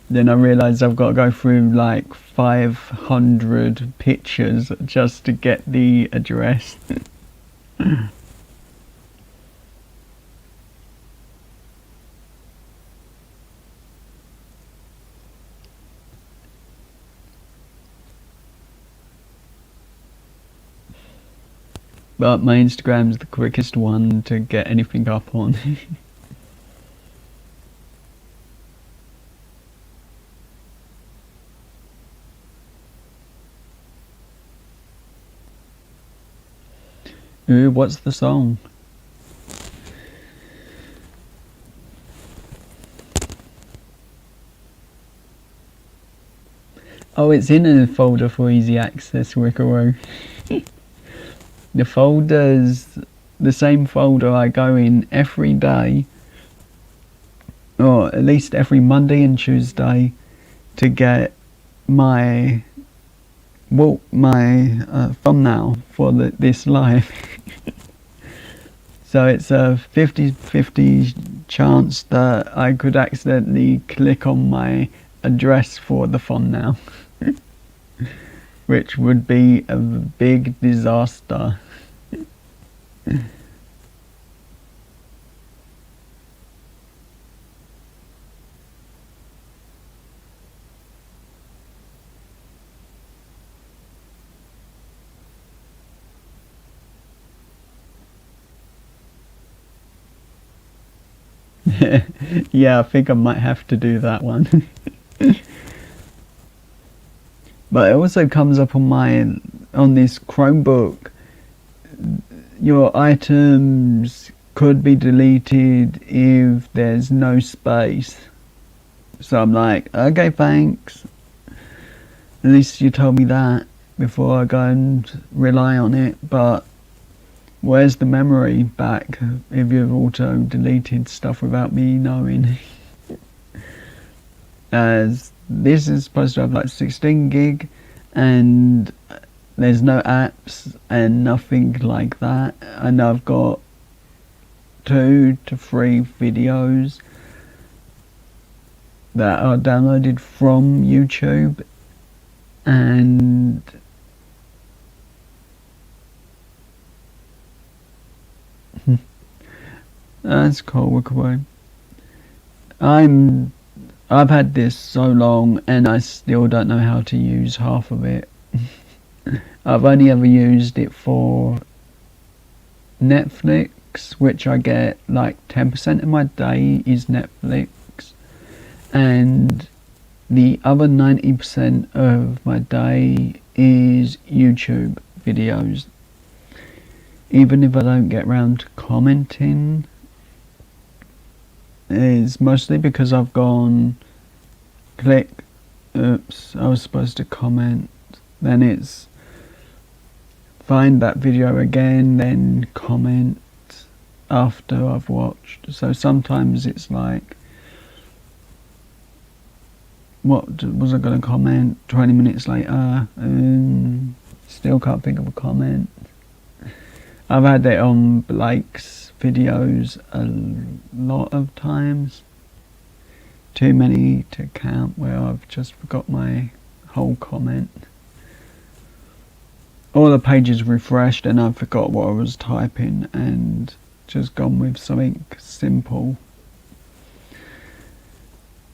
Then I realise I've got to go through like 500 pictures just to get the address. But my Instagram's the quickest one to get anything up on. Ooh, what's the song? Oh, it's in a folder for easy access, Wickeroo. The folder's the same folder I go in every day, or at least every Monday and Tuesday, to get my thumbnail for this live. So it's a 50-50 chance that I could accidentally click on my address for the thumbnail. which would be a big disaster. Yeah, I think I might have to do that one. But it also comes up on this Chromebook. Your items could be deleted if there's no space. So I'm like, okay, thanks. At least you told me that before I go and rely on it. But where's the memory back if you've auto deleted stuff without me knowing? As this is supposed to have like 16 gig and there's no apps and nothing like that. I know I've got 2 to 3 videos that are downloaded from YouTube, and that's cool. Wickerwood. I've had this so long and I still don't know how to use half of it. I've only ever used it for Netflix, which I get like 10% of my day is Netflix, and the other 90% of my day is YouTube videos. Even if I don't get round to commenting, it's mostly because I've gone click, oops, I was supposed to comment, then it's find that video again, then comment after I've watched. So sometimes it's like, what was I going to comment 20 minutes later? Still can't think of a comment. I've had it on Blake's videos a lot of times. Too many to count where I've just forgot my whole comment. All the pages refreshed and I forgot what I was typing and just gone with something simple,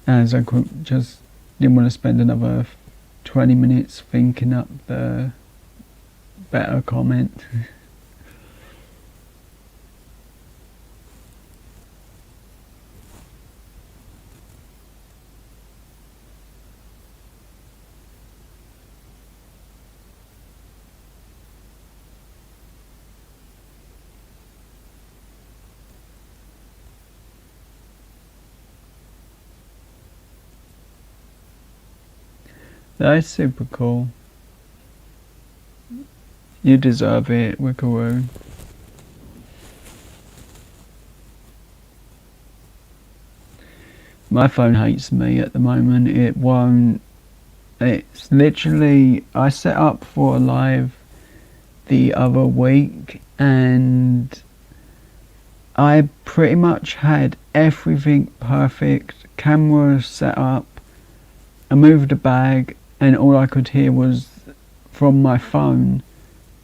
as I could just didn't want to spend another 20 minutes thinking up the better comment. That's super cool. You deserve it, Wickeroo. My phone hates me at the moment. It won't. It's literally, I set up for a live the other week and I pretty much had everything perfect. Camera set up. I moved the bag and all I could hear was from my phone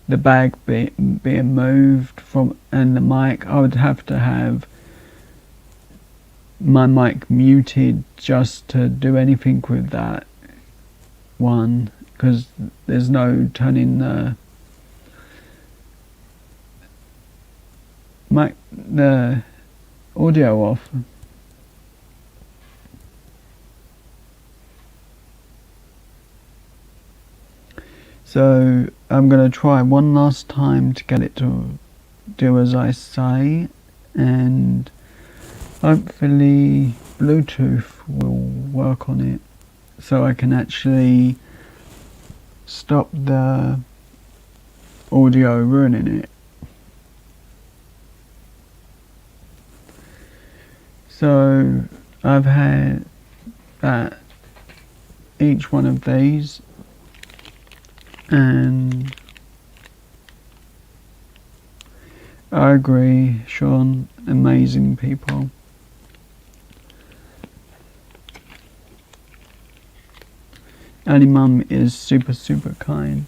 the bag being moved from, and the mic. I would have to have my mic muted just to do anything with that one, because there's no turning the audio off. So I'm going to try one last time to get it to do as I say, and hopefully Bluetooth will work on it so I can actually stop the audio ruining it. So I've had that, each one of these, and I agree, Sean, amazing people. Ali Mum is super kind.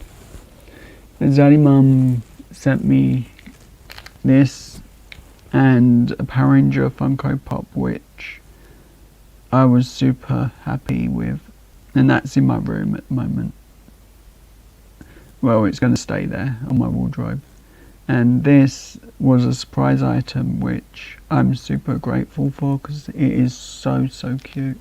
Ali Mum sent me this and a Power Ranger Funko Pop, which I was super happy with, and that's in my room at the moment. Well, it's going to stay there on my wardrobe. And this was a surprise item which I'm super grateful for because it is so cute.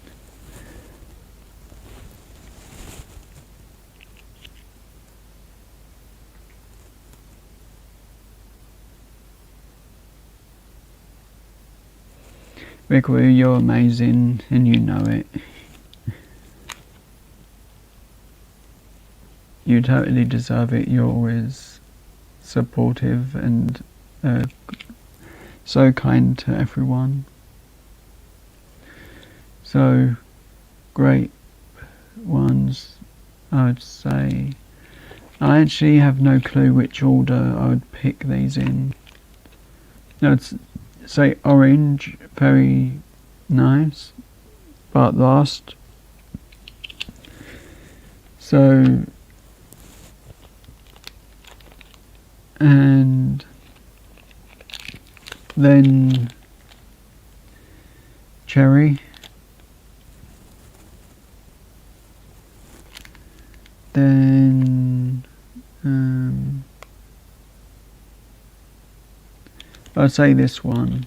Riku, you're amazing and you know it. You totally deserve it. You're always supportive and so kind to everyone. So great ones, I would say. I actually have no clue which order I would pick these in. I'd say orange, very nice, but last. So, and then cherry, then I'd say this one,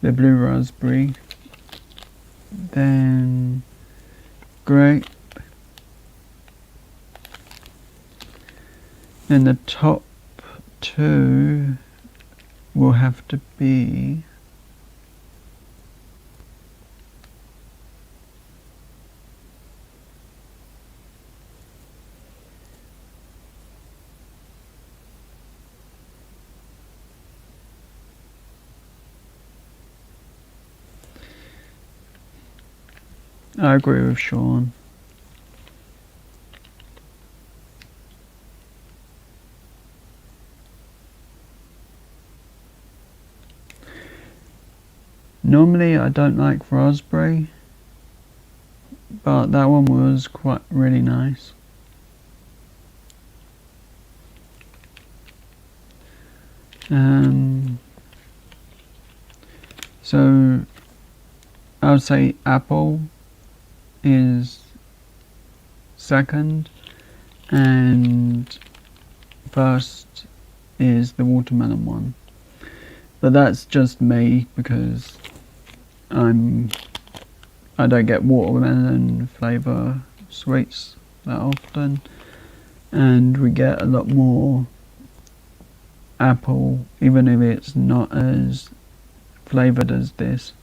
the blue raspberry, then grape, and the top two will have to be I agree with Sean. Normally I don't like raspberry, but that one was quite really nice. So I would say apple is second, and first is the watermelon one. But that's just me because I don't get watermelon flavour sweets that often, and we get a lot more apple, even if it's not as flavoured as this.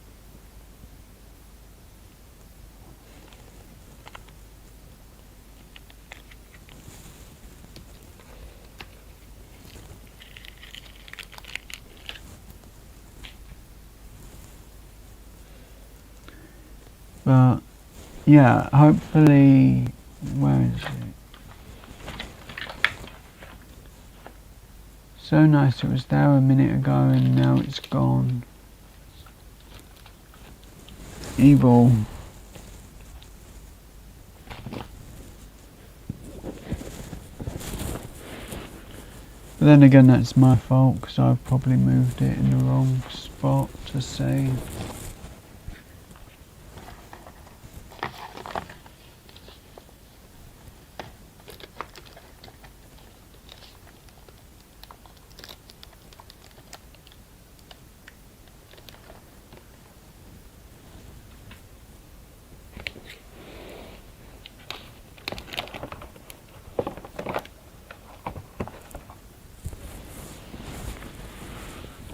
But yeah, hopefully, where is it? So nice, it was there a minute ago and now it's gone. Evil. But then again, that's my fault because I've probably moved it in the wrong spot to save.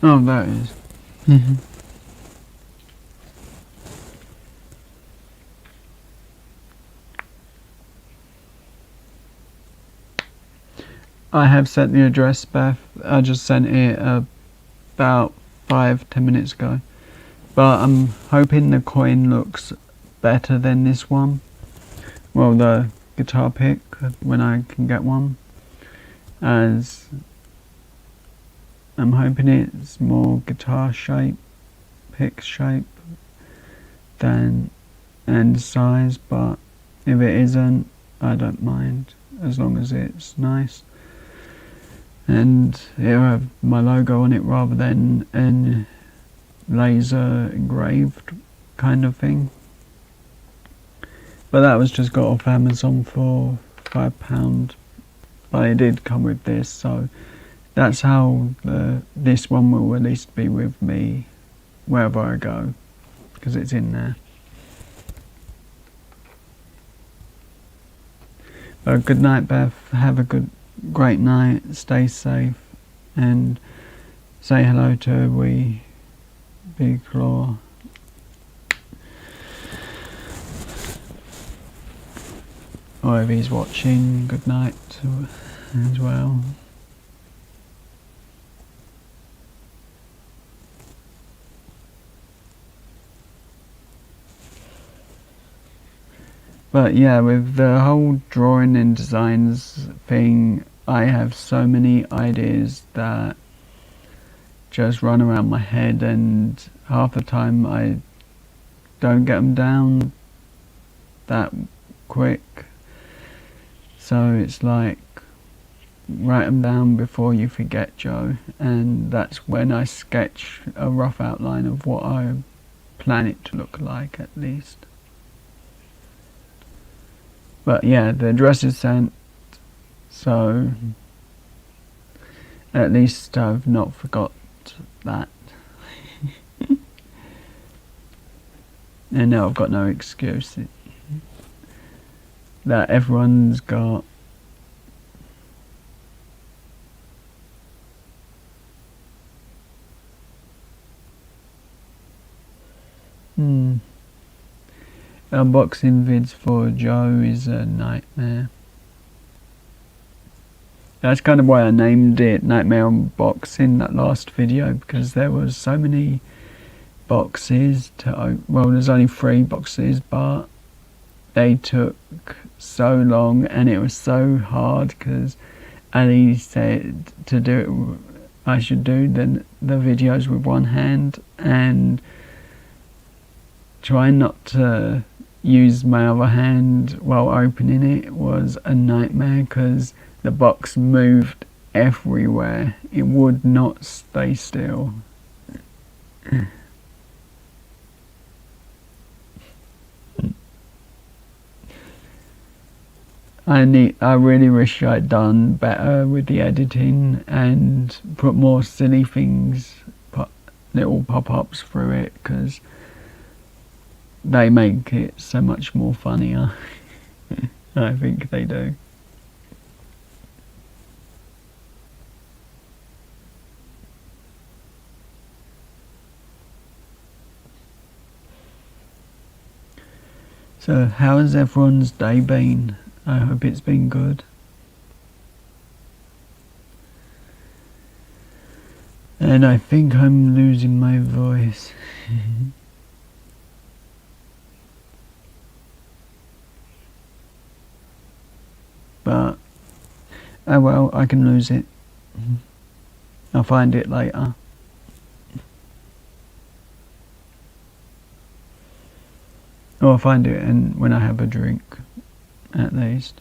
Oh, that is. I have sent the address, Beth. I just sent it about 5-10 minutes ago. But I'm hoping the coin looks better than this one. Well, the guitar pick, when I can get one. As I'm hoping it's more guitar shape toothpick shape and size, but if it isn't, I don't mind as long as it's nice. And it'll have my logo on it rather than an laser engraved kind of thing. But that was just got off Amazon for £5, but it did come with this, so that's how this one will at least be with me wherever I go, because it's in there. But good night, Beth. Have a great night. Stay safe, and say hello to wee Big Claw. Or if he's watching, good night as well. But yeah, with the whole drawing and designs thing, I have so many ideas that just run around my head, and half the time I don't get them down that quick. So it's like, write them down before you forget, Joe, and that's when I sketch a rough outline of what I plan it to look like, at least. But yeah, the address is sent, so at least I've not forgot that. And now I've got no excuse that everyone's got. Unboxing vids for Joe is a nightmare. That's kind of why I named it Nightmare Unboxing, that last video, because there was so many boxes to open. Well, there's only 3 boxes, but they took so long and it was so hard because Ali said to do it, I should do the videos with one hand, and trying not to use my other hand while opening it was a nightmare because the box moved everywhere. It would not stay still. I really wish I'd done better with the editing and put more silly things, little pop-ups through it, because they make it so much more funnier. I think they do. So how has everyone's day been? I hope it's been good. And I think I'm losing my voice. But, oh well, I can lose it. I'll find it later. Or I'll find it when I have a drink, at least.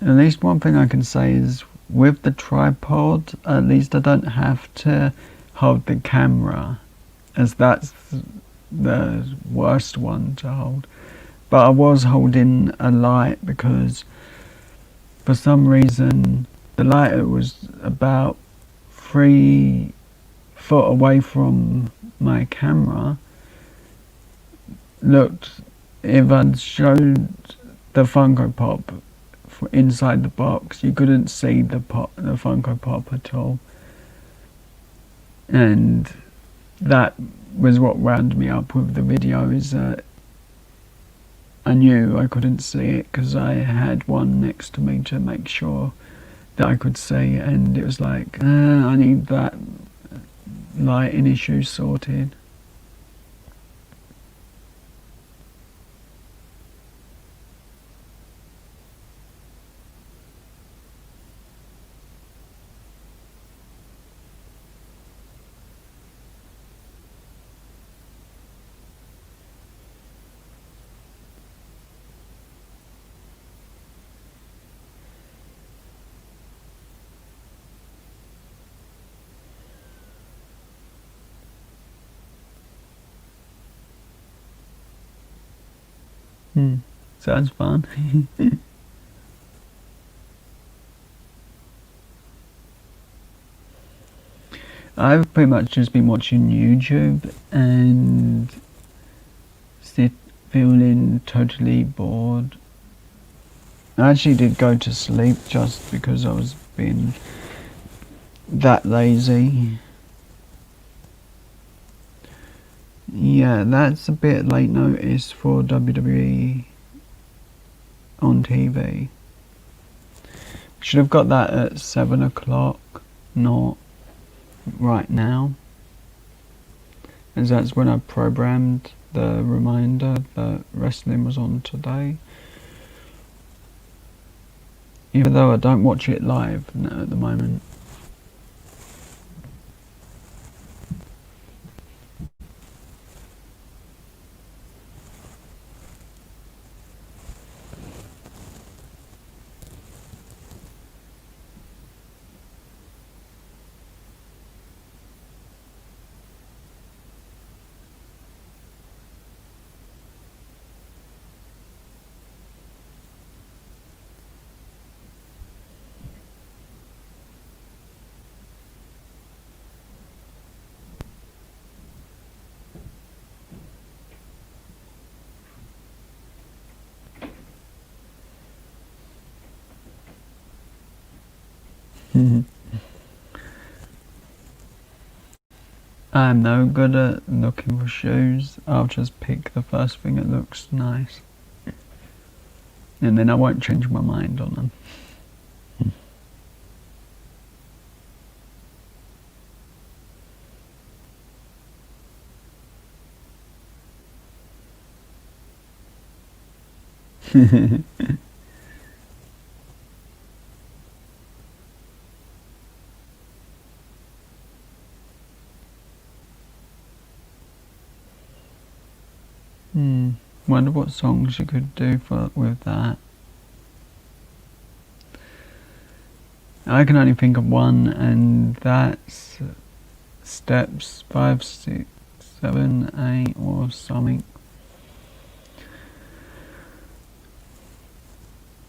At least one thing I can say is, with the tripod, at least I don't have to hold the camera, as that's the worst one to hold. But I was holding a light because for some reason the lighter was about 3 foot away from my camera. Looked, if I'd showed the Funko Pop inside the box, you couldn't see the Funko Pop at all. And that was what wound me up with the video, is that I knew I couldn't see it because I had one next to me to make sure that I could see, and it was like, I need that lighting issue sorted. Sounds fun. I've pretty much just been watching YouTube and feeling totally bored. I actually did go to sleep just because I was being that lazy. Yeah, that's a bit late notice for WWE on TV. Should have got that at 7 o'clock, not right now, as that's when I programmed the reminder that wrestling was on today. Even though I don't watch it live at the moment. I'm no good at looking for shoes. I'll just pick the first thing that looks nice, and then I won't change my mind on them. Wonder what songs you could do with that. I can only think of one, and that's steps 5, 6, 7, 8 or something.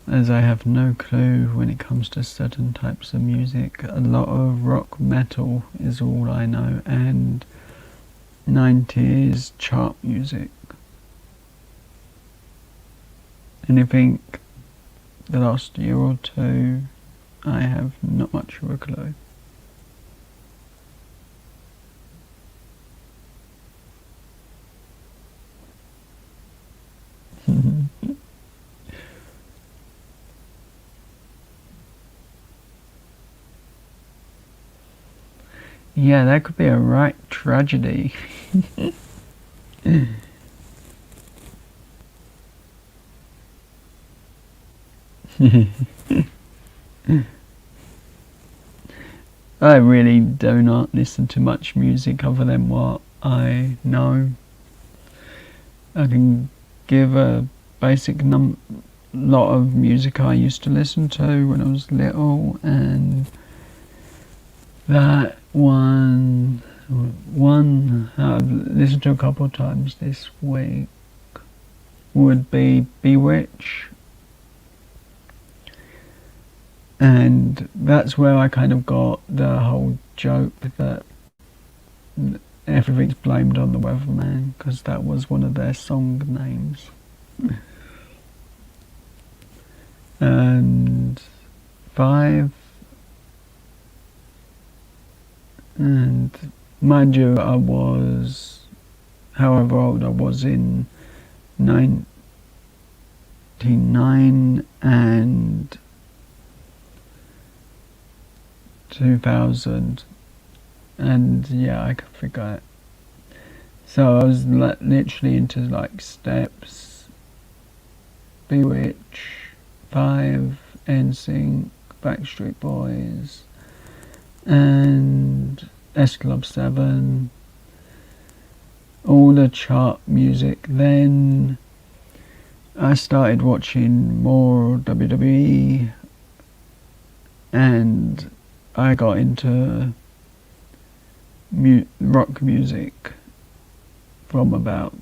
As I have no clue when it comes to certain types of music. A lot of rock metal is all I know, and 90s chart music. Anything the last year or two, I have not much of a clue. Yeah, that could be a right tragedy. I really do not listen to much music other than what I know. I can give a basic lot of music I used to listen to when I was little, and that one I've listened to a couple of times this week would be Bewitch. And that's where I kind of got the whole joke that everything's blamed on the Weatherman, because that was one of their song names. And 5 and mind you, I was however old I was in 99 and 2000, and yeah, I could figure it. So I was literally into like Steps, Bewitch, Five, NSYNC, Backstreet Boys, and S Club 7, all the chart music. Then I started watching more WWE, and I got into rock music from about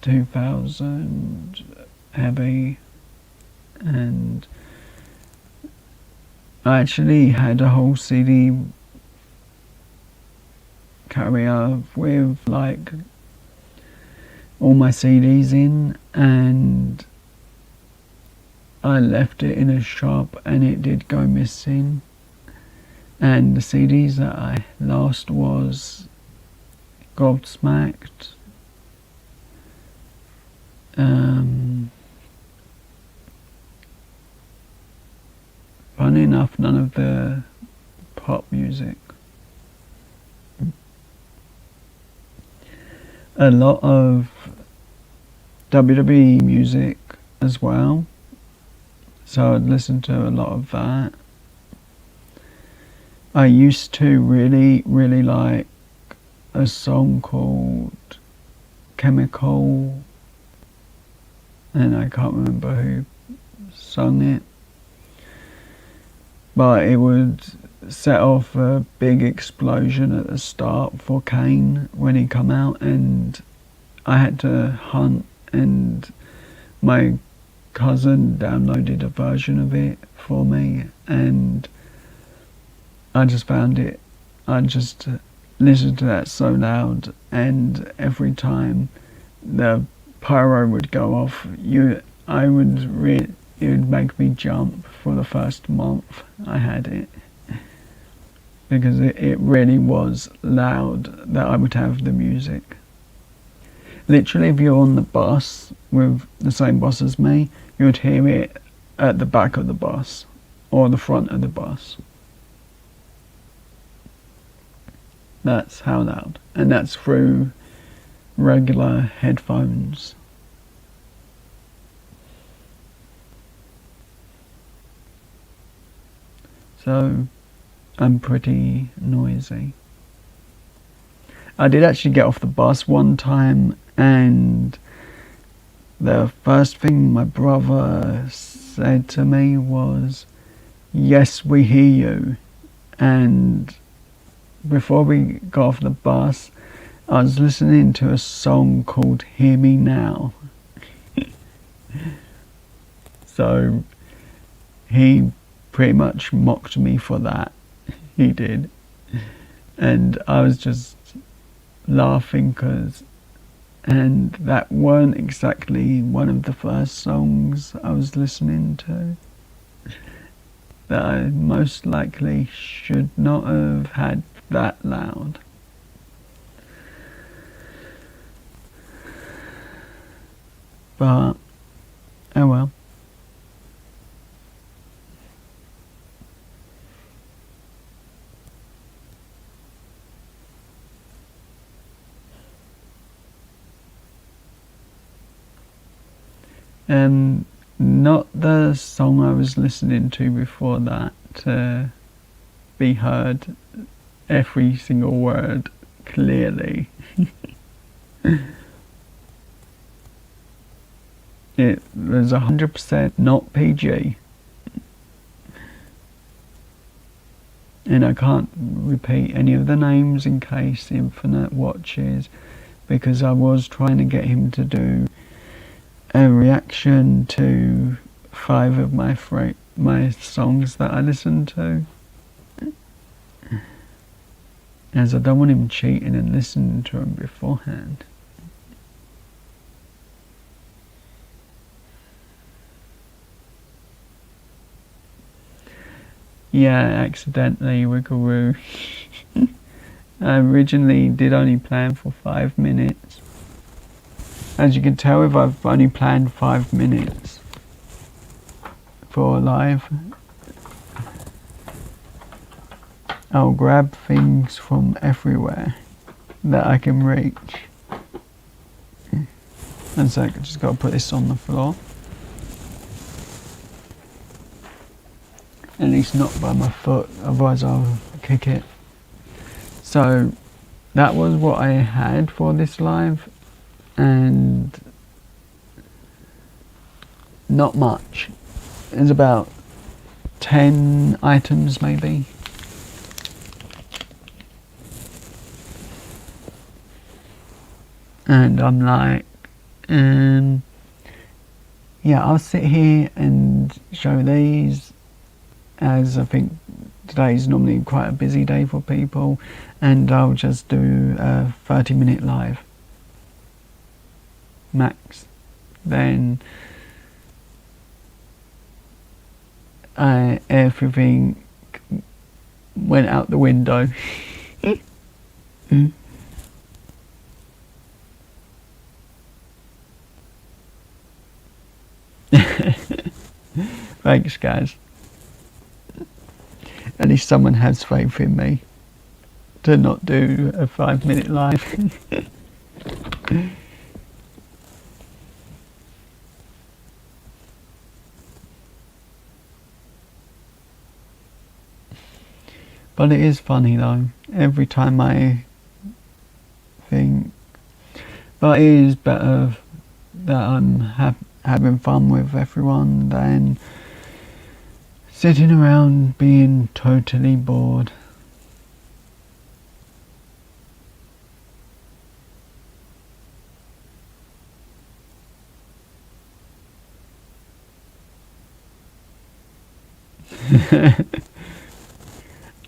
2000 heavy, and I actually had a whole CD carrier with like all my CDs in, and I left it in a shop and it did go missing. And the CDs that I lost was Gobsmacked, funny enough, none of the pop music. A lot of WWE music as well, so I'd listen to a lot of that. I used to really like a song called Chemical, and I can't remember who sung it, but it would set off a big explosion at the start for Kane when he come out, and I had to hunt, and my cousin downloaded a version of it for me, and I just found it, I just listened to that so loud, and every time the pyro would go off, it would make me jump for the first month I had it, because it really was loud that I would have the music. Literally, if you're on the bus with the same bus as me, you would hear it at the back of the bus or the front of the bus. That's how loud, and that's through regular headphones. So I'm pretty noisy. I did actually get off the bus one time, and the first thing my brother said to me was, "Yes, we hear you." And before we got off the bus, I was listening to a song called Hear Me Now. So he pretty much mocked me for that. He did. And I was just laughing and that weren't exactly one of the first songs I was listening to. That I most likely should not have had that loud. But, oh well. Not the song I was listening to before that to be heard every single word clearly. It was 100% not PG. And I can't repeat any of the names in case Infinite watches, because I was trying to get him to do a reaction to 5 of my songs that I listen to, as I don't want him cheating and listening to them beforehand. Yeah, accidentally, Wiggaroo. I originally did only plan for 5 minutes. As you can tell, if I've only planned 5 minutes for a live, I'll grab things from everywhere that I can reach. One sec, I just got to put this on the floor. At least not by my foot, otherwise I'll kick it. So that was what I had for this live, and not much. It's about 10 items maybe. And I'm like, yeah, I'll sit here and show these, as I think today's normally quite a busy day for people, and I'll just do a 30-minute live max. Then everything went out the window. Thanks, guys. At least someone has faith in me to not do a 5-minute live. But it is funny though, every time I think, but it is better that I'm having fun with everyone than sitting around being totally bored.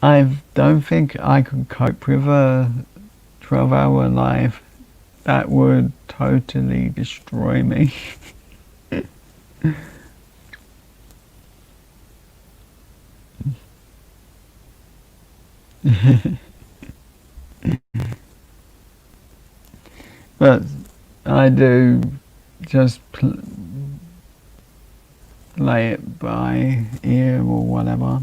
I don't think I could cope with a 12-hour live. That would totally destroy me. But I do just play it by ear or whatever.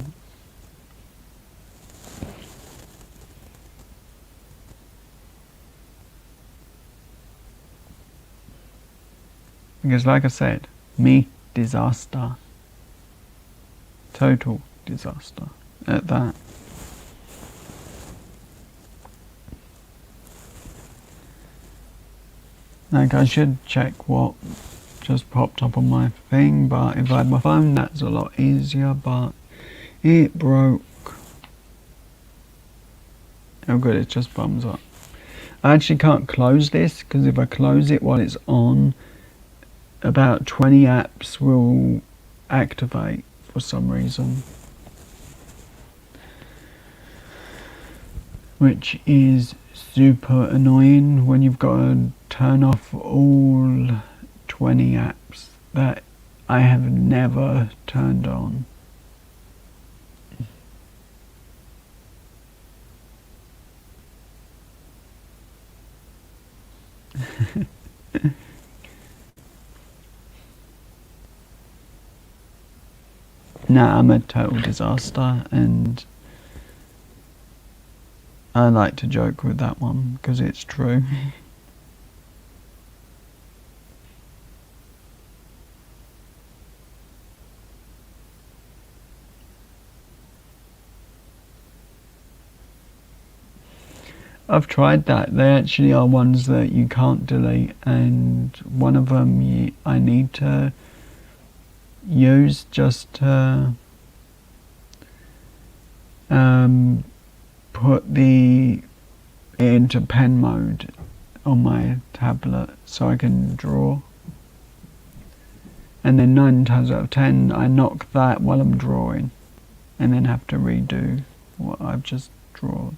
Because like I said, me, disaster. Total disaster at that. Like, I should check what just popped up on my thing, but if I had my phone that's a lot easier, but it broke. Oh good, it's just thumbs up. I actually can't close this, because if I close it while it's on, about 20 apps will activate for some reason, which is super annoying when you've got to turn off all 20 apps that I have never turned on. Nah, I'm a total disaster, and I like to joke with that one because it's true. I've tried that. They actually are ones that you can't delete, and one of them I need to use just to put the into pen mode on my tablet so I can draw, and then 9 times out of 10 I knock that while I'm drawing and then have to redo what I've just drawn.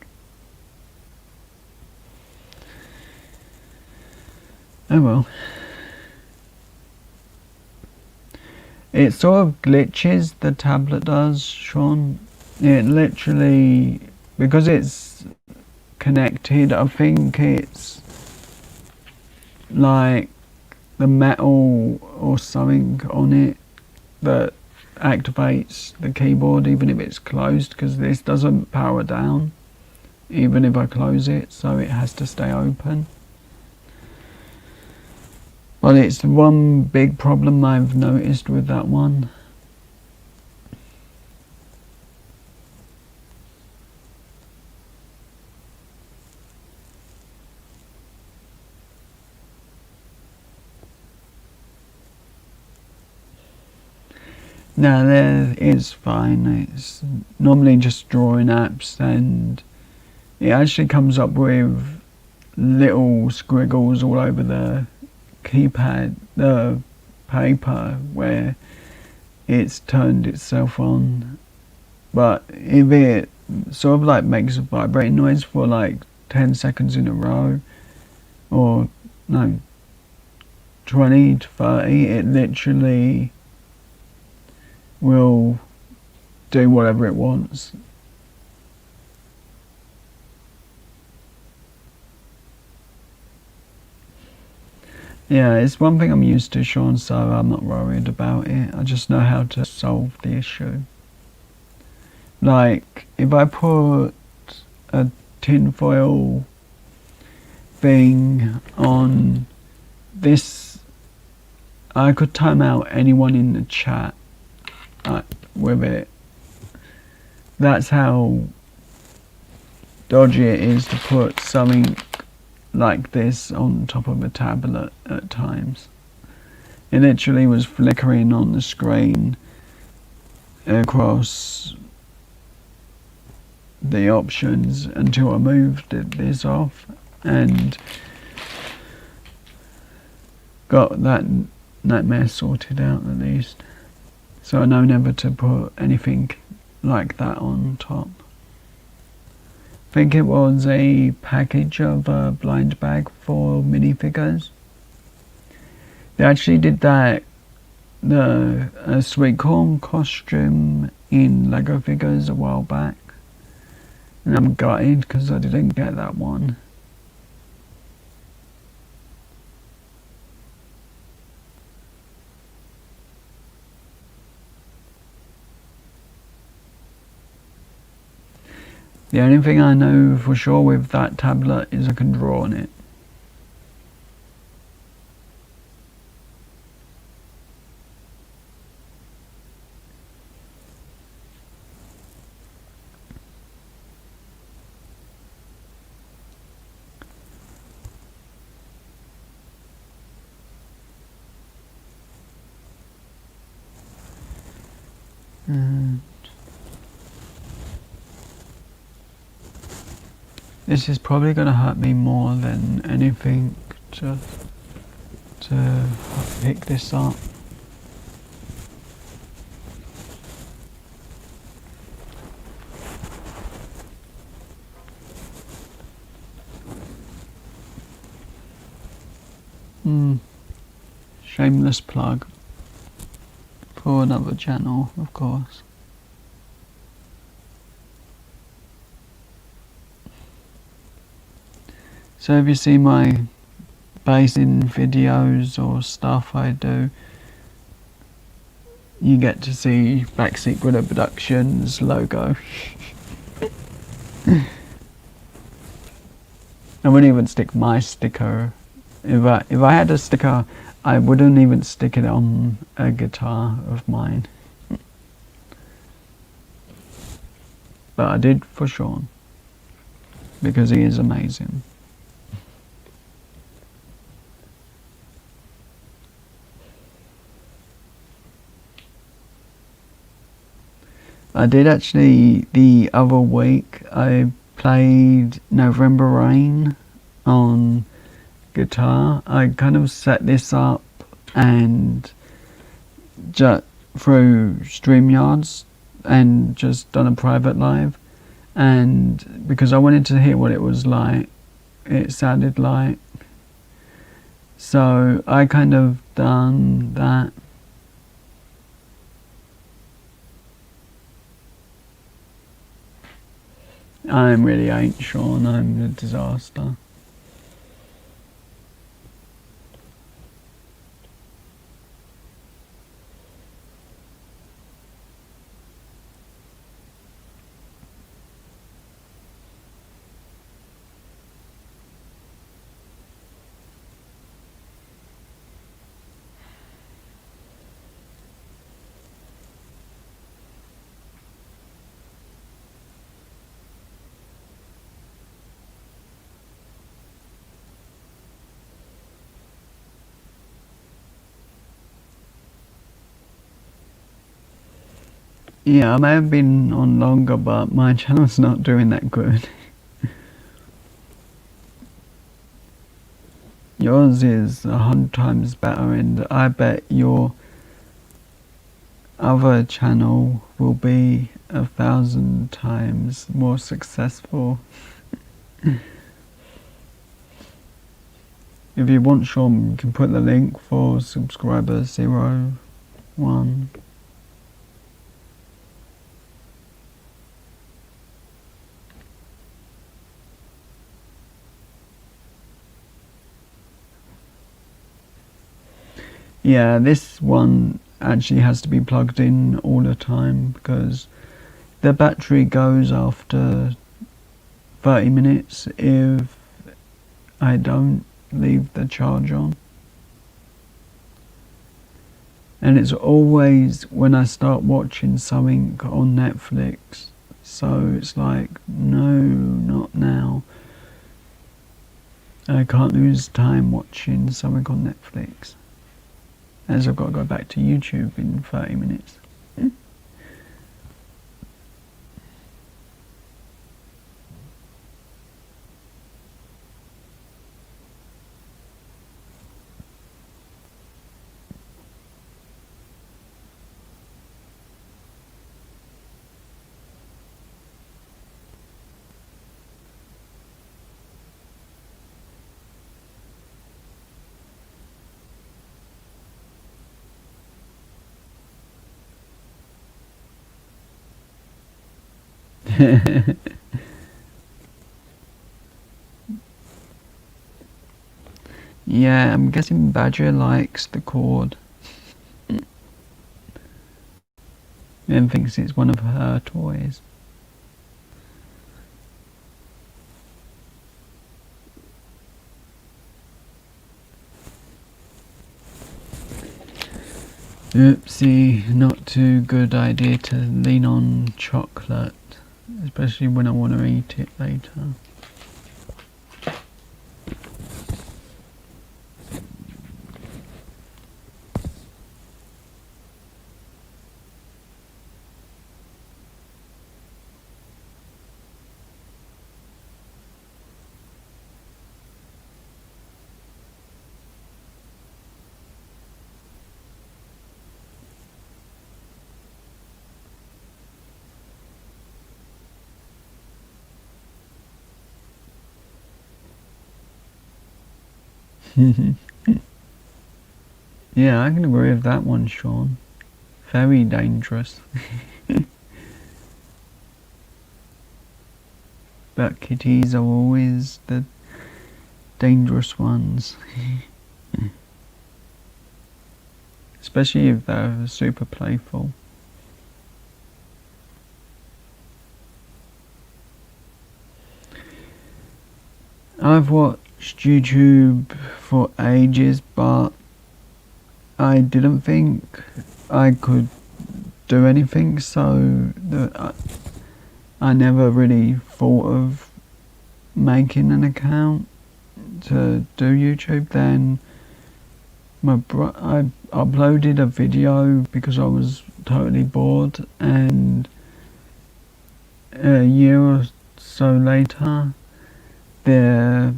Oh well. It sort of glitches, the tablet does, Sean. It literally, because it's connected. I think it's like the metal or something on it that activates the keyboard even if it's closed, because this doesn't power down even if I close it, so it has to stay open. But it's one big problem I've noticed with that one. Now there is fine, it's normally just drawing apps, and it actually comes up with little squiggles all over the keypad, the paper, where it's turned itself on. But if it sort of like makes a vibrating noise for like 10 seconds in a row, or no, 20 to 30, it literally will do whatever it wants. Yeah, it's one thing I'm used to, Sean, so I'm not worried about it. I just know how to solve the issue. Like, if I put a tinfoil thing on this, I could time out anyone in the chat with it. That's how dodgy it is to put something like this on top of a tablet at times. It literally was flickering on the screen across the options until I moved this off and got that nightmare sorted out at least. So I know never to put anything like that on top. I think it was a package of a blind bag for minifigures. They actually did that, a Sweet Corn costume in Lego figures a while back. And I'm gutted because I didn't get that one. The only thing I know for sure with that tablet is I can draw on it. This is probably going to hurt me more than anything to pick this up. Shameless plug for another channel, of course. So if you see my basing videos or stuff I do, you get to see Backseat Gorilla Productions logo. I wouldn't even stick my sticker. If I had a sticker, I wouldn't even stick it on a guitar of mine. But I did for Sean, because he is amazing. I did actually, the other week, I played November Rain on guitar. I kind of set this up and just through StreamYards and just done a private live, and because I wanted to hear what it was like, it sounded like, so I kind of done that. I really ain't, Sean. I'm a disaster. Yeah, I may have been on longer, but my channel's not doing that good. Yours is 100 times better, and I bet your other channel will be 1,000 times more successful. If you want, Sean, you can put the link for subscriber 01. Yeah, this one actually has to be plugged in all the time because the battery goes after 30 minutes if I don't leave the charge on. And it's always when I start watching something on Netflix. So it's like, no, not now. I can't lose time watching something on Netflix, as I've got to go back to YouTube in 30 minutes. Yeah, I'm guessing Badger likes the cord and thinks it's one of her toys. Oopsie, not too good idea to lean on chocolate, especially when I want to eat it later. Yeah, I can agree with that one, Sean. Very dangerous. But kitties are always the dangerous ones. Especially if they're super playful. I've watched YouTube for ages, but I didn't think I could do anything, so I never really thought of making an account to do YouTube. Then I uploaded a video because I was totally bored, and a year or so later the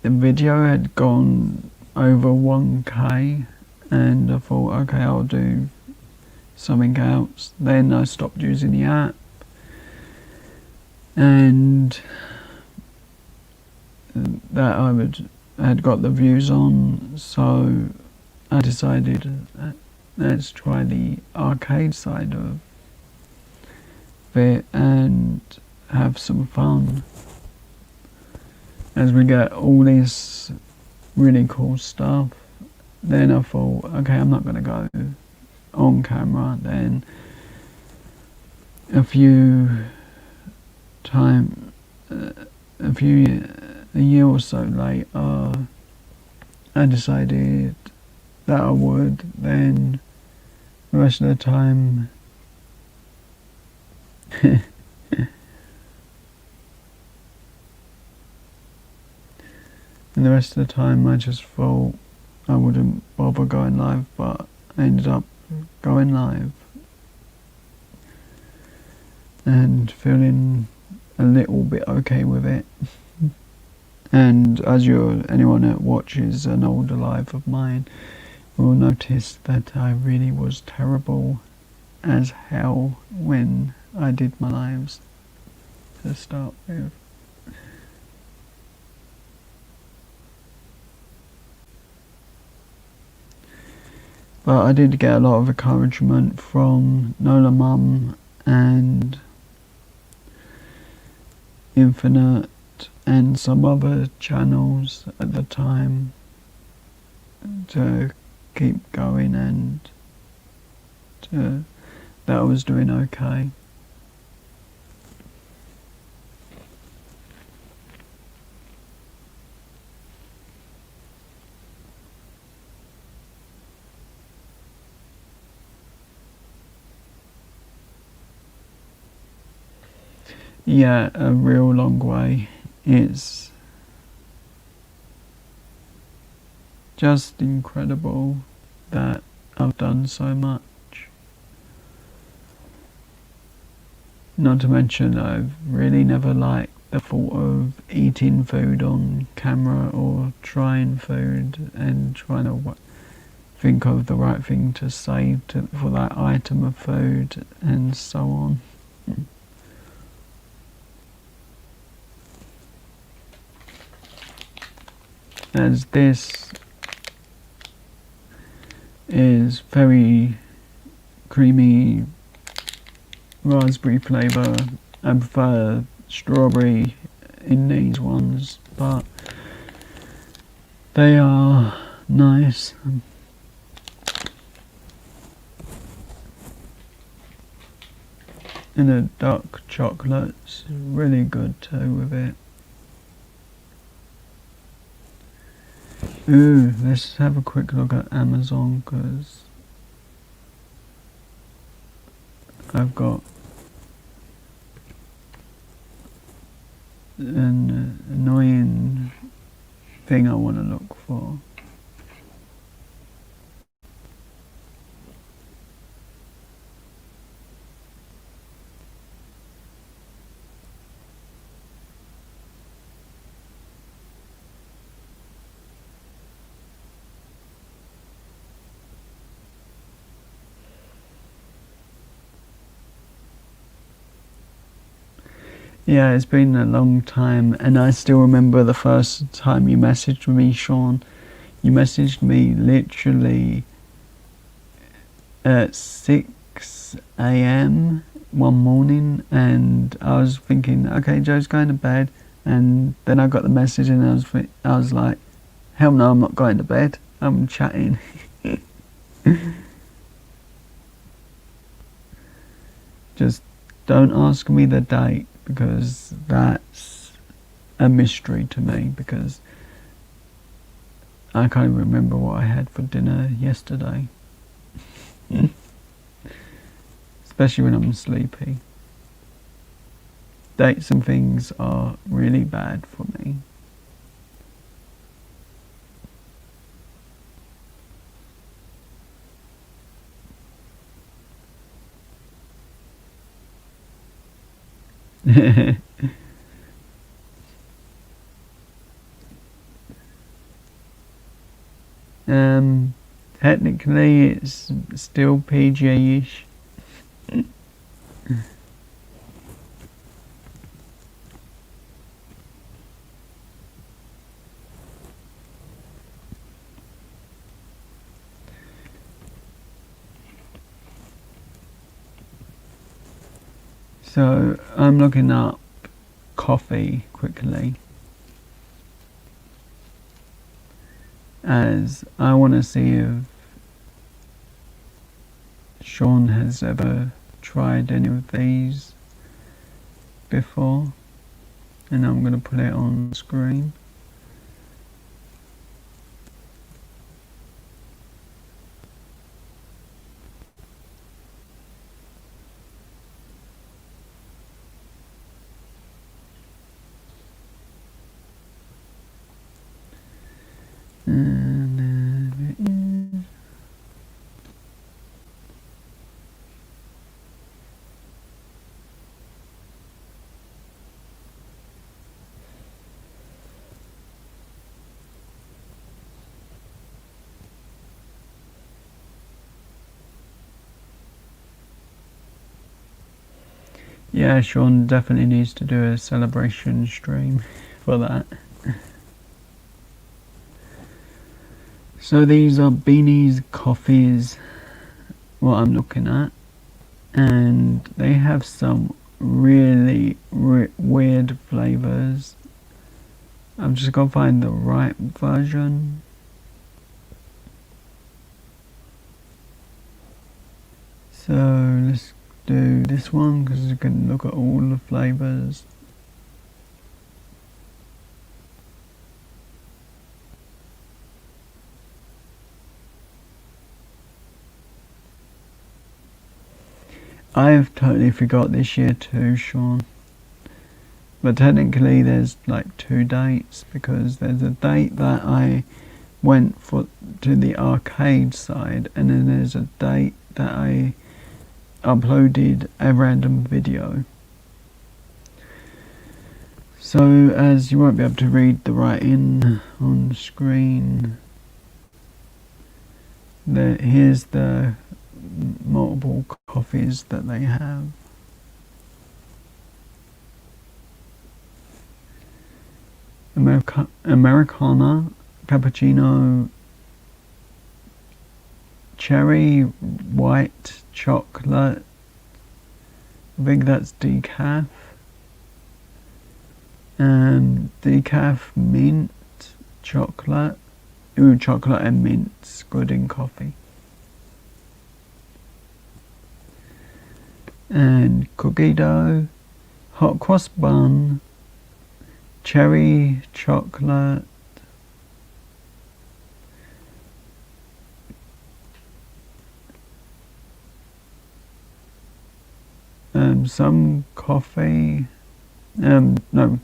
video had gone over 1k, and I thought, okay, I'll do something else. Then I stopped using the app, and that I had got the views on, so I decided let's try the arcade side of it and have some fun as we get all this really cool stuff. Then I thought, okay, I'm not going to go on camera. Then a year or so later, I decided that I would. Then the rest of the time, and the rest of the time I just thought I wouldn't bother going live, but I ended up going live and feeling a little bit okay with it. And as anyone that watches an older live of mine will notice that I really was terrible as hell when I did my lives to start with. But I did get a lot of encouragement from Nola Mum and Infinite and some other channels at the time to keep going and that I was doing okay. Yeah, a real long way. It's just incredible that I've done so much. Not to mention I've really never liked the thought of eating food on camera or trying food and trying to think of the right thing to say for that item of food and so on. As this is very creamy raspberry flavour. I prefer strawberry in these ones, but they are nice. And the dark chocolate's really good too with it. Ooh, let's have a quick look at Amazon, because I've got an annoying thing I want to look for. Yeah, it's been a long time, and I still remember the first time you messaged me, Sean. You messaged me literally at 6 a.m. one morning, and I was thinking, okay, Joe's going to bed, and then I got the message, and I was like, hell no, I'm not going to bed. I'm chatting. Just don't ask me the date, because that's a mystery to me, because I can't even remember what I had for dinner yesterday. Especially when I'm sleepy. Dates and things are really bad for me. Technically it's still PG-ish. So I'm looking up coffee quickly, as I want to see if Sean has ever tried any of these before, and I'm going to put it on screen. And there it is. Yeah, Sean definitely needs to do a celebration stream for that. So these are Beanie's coffees, what I'm looking at, and they have some really weird flavors. I'm just gonna find the right version. So let's do this one because you can look at all the flavors. I've totally forgot this year too, Sean. But technically there's like 2 dates, because there's a date that I went to the arcade side, and then there's a date that I uploaded a random video. So as you won't be able to read the writing on screen, here's the multiple coffees that they have. Americana, cappuccino, cherry, white chocolate, I think that's decaf, decaf, mint, chocolate. Ooh, chocolate and mint's good in coffee. And cookie dough, hot cross bun, cherry chocolate, some coffee, no,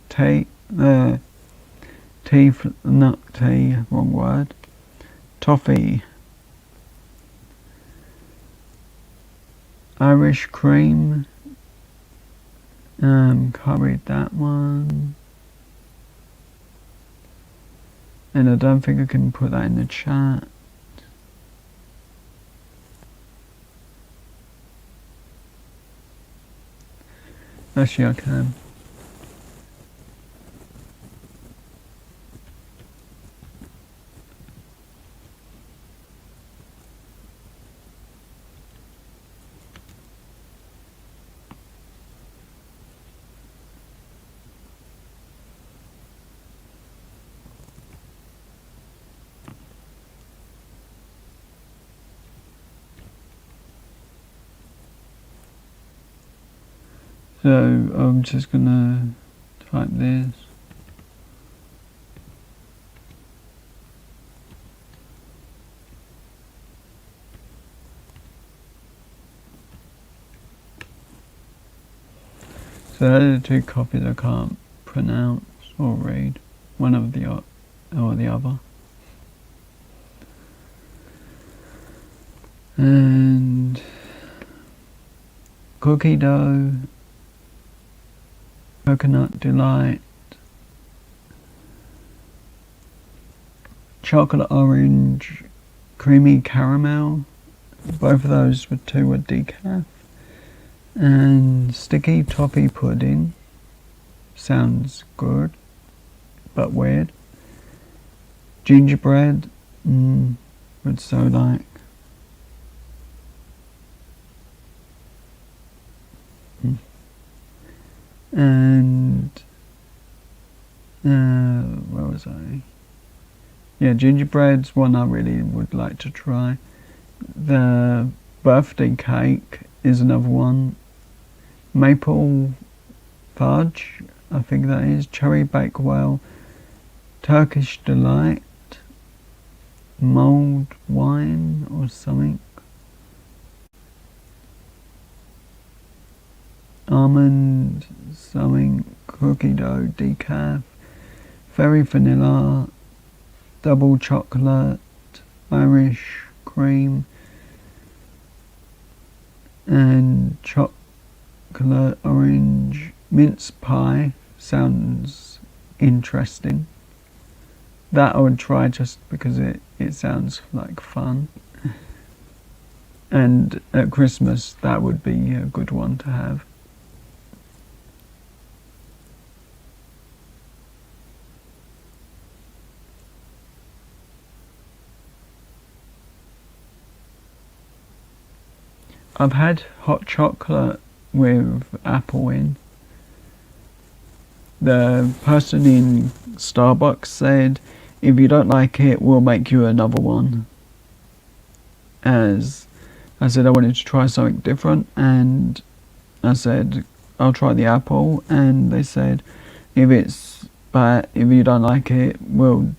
tea, not tea, wrong word, toffee, Irish cream, can't read that one, and I don't think I can put that in the chat. Actually I can. So I'm just gonna type this. So those are 2 copies I can't pronounce or read, one of the or the other. And cookie dough, coconut delight, chocolate orange, creamy caramel. Both of those were 2 were decaf. And sticky toffee pudding. Sounds good, but weird. Gingerbread, would so like. And Yeah, gingerbread's one I really would like to try. The birthday cake is another one. Maple fudge, I think that is. Cherry Bakewell. Turkish Delight. Mulled wine or something. Almond something. Cookie dough decaf. Fairy vanilla. Double chocolate. Irish cream. And chocolate orange mince pie. Sounds interesting. That I would try just because it sounds like fun. And at Christmas that would be a good one to have. I've had hot chocolate with apple in. The person in Starbucks said, if you don't like it, we'll make you another one. As I said, I wanted to try something different, and I said, I'll try the apple, and they said, if you don't like it, we'll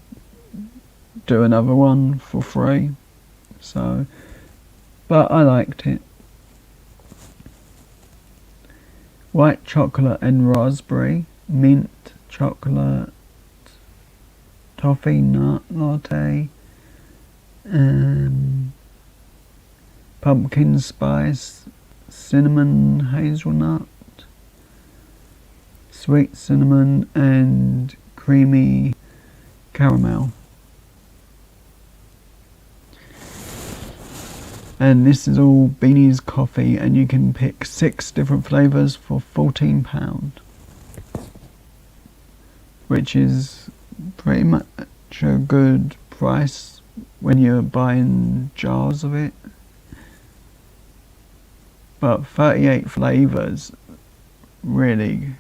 do another one for free. So, but I liked it. White chocolate and raspberry, mint chocolate, toffee nut latte, pumpkin spice, cinnamon hazelnut, sweet cinnamon and creamy caramel. And this is all Beanie's coffee, and you can pick 6 different flavours for £14, which is pretty much a good price when you're buying jars of it. But 38 flavours, really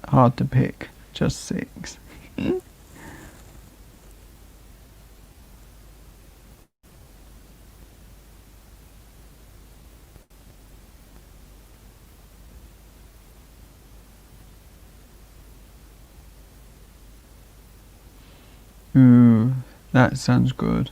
hard to pick just 6. Ooh, that sounds good.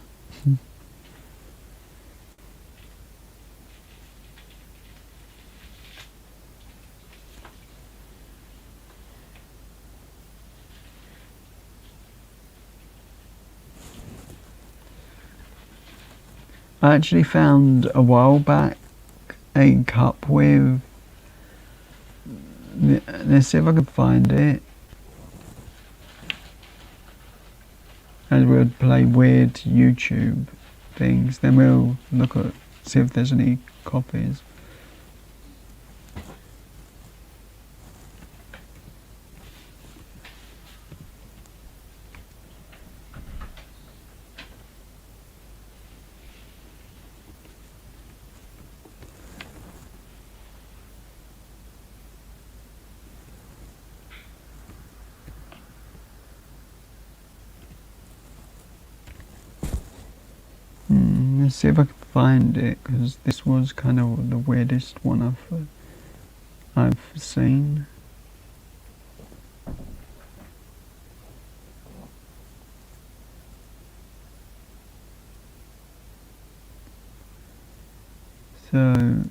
I actually found a while back a cup with, let's see if I can find it, and we'll play weird YouTube things, then we'll see if there's any copies. Let's see if I can find it, because this was kind of the weirdest one I've seen. So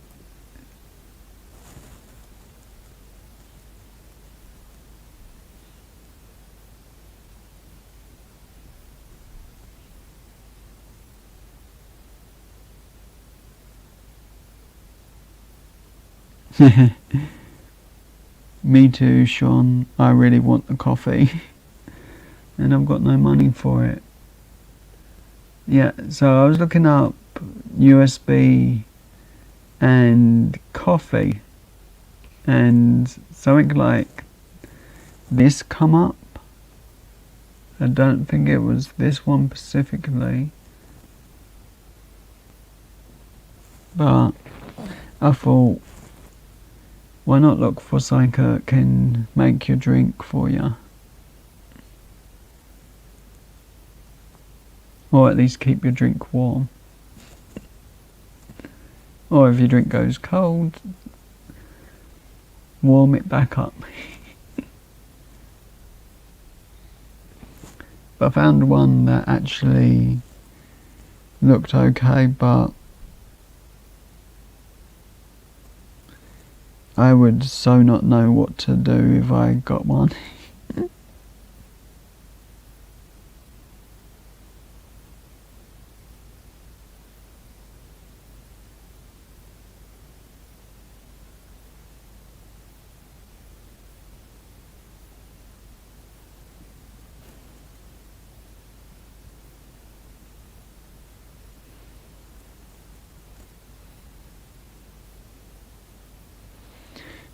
me too, Sean. I really want the coffee and I've got no money for it. Yeah, so I was looking up USB and coffee, and something like this come up. I don't think it was this one specifically, but I thought, why not look for something that can make your drink for you? or at least keep your drink warm. Or if your drink goes cold, warm it back up. But I found one that actually looked okay, but I would so not know what to do if I got one.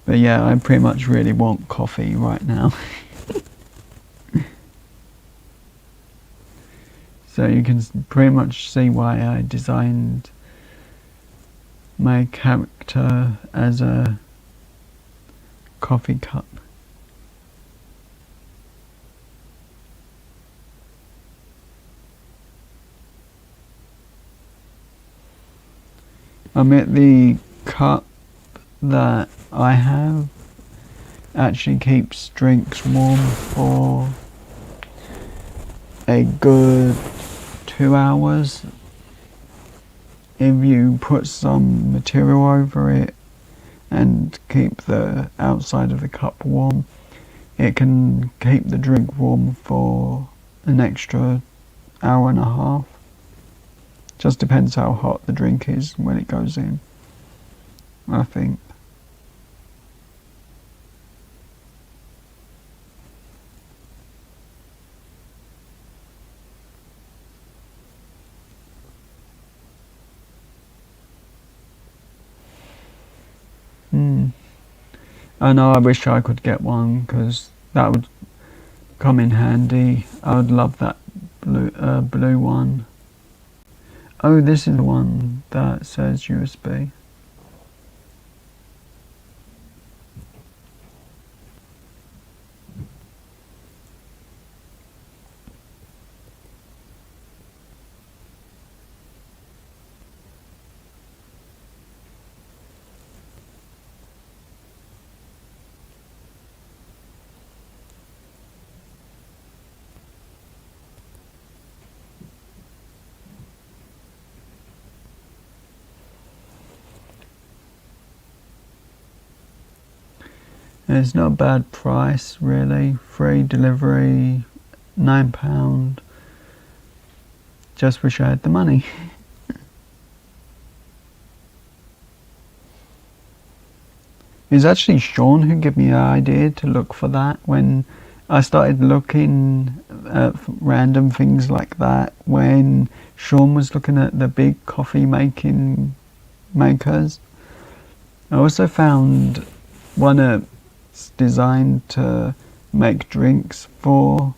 But yeah, I pretty much really want coffee right now. So you can pretty much see why I designed my character as a coffee cup. I mean, the cup that I have actually keeps drinks warm for a good 2 hours. If you put some material over it and keep the outside of the cup warm, it can keep the drink warm for an extra hour and a half. Just depends how hot the drink is when it goes in, I think. I know I wish I could get one because that would come in handy. I would love that blue one. Oh, this is the one that says USB. And it's not a bad price really. Free delivery, £9. Just wish I had the money. It was actually Sean who gave me the idea to look for that when I started looking at random things like that. When Sean was looking at the big coffee making makers, I also found one that's designed to make drinks for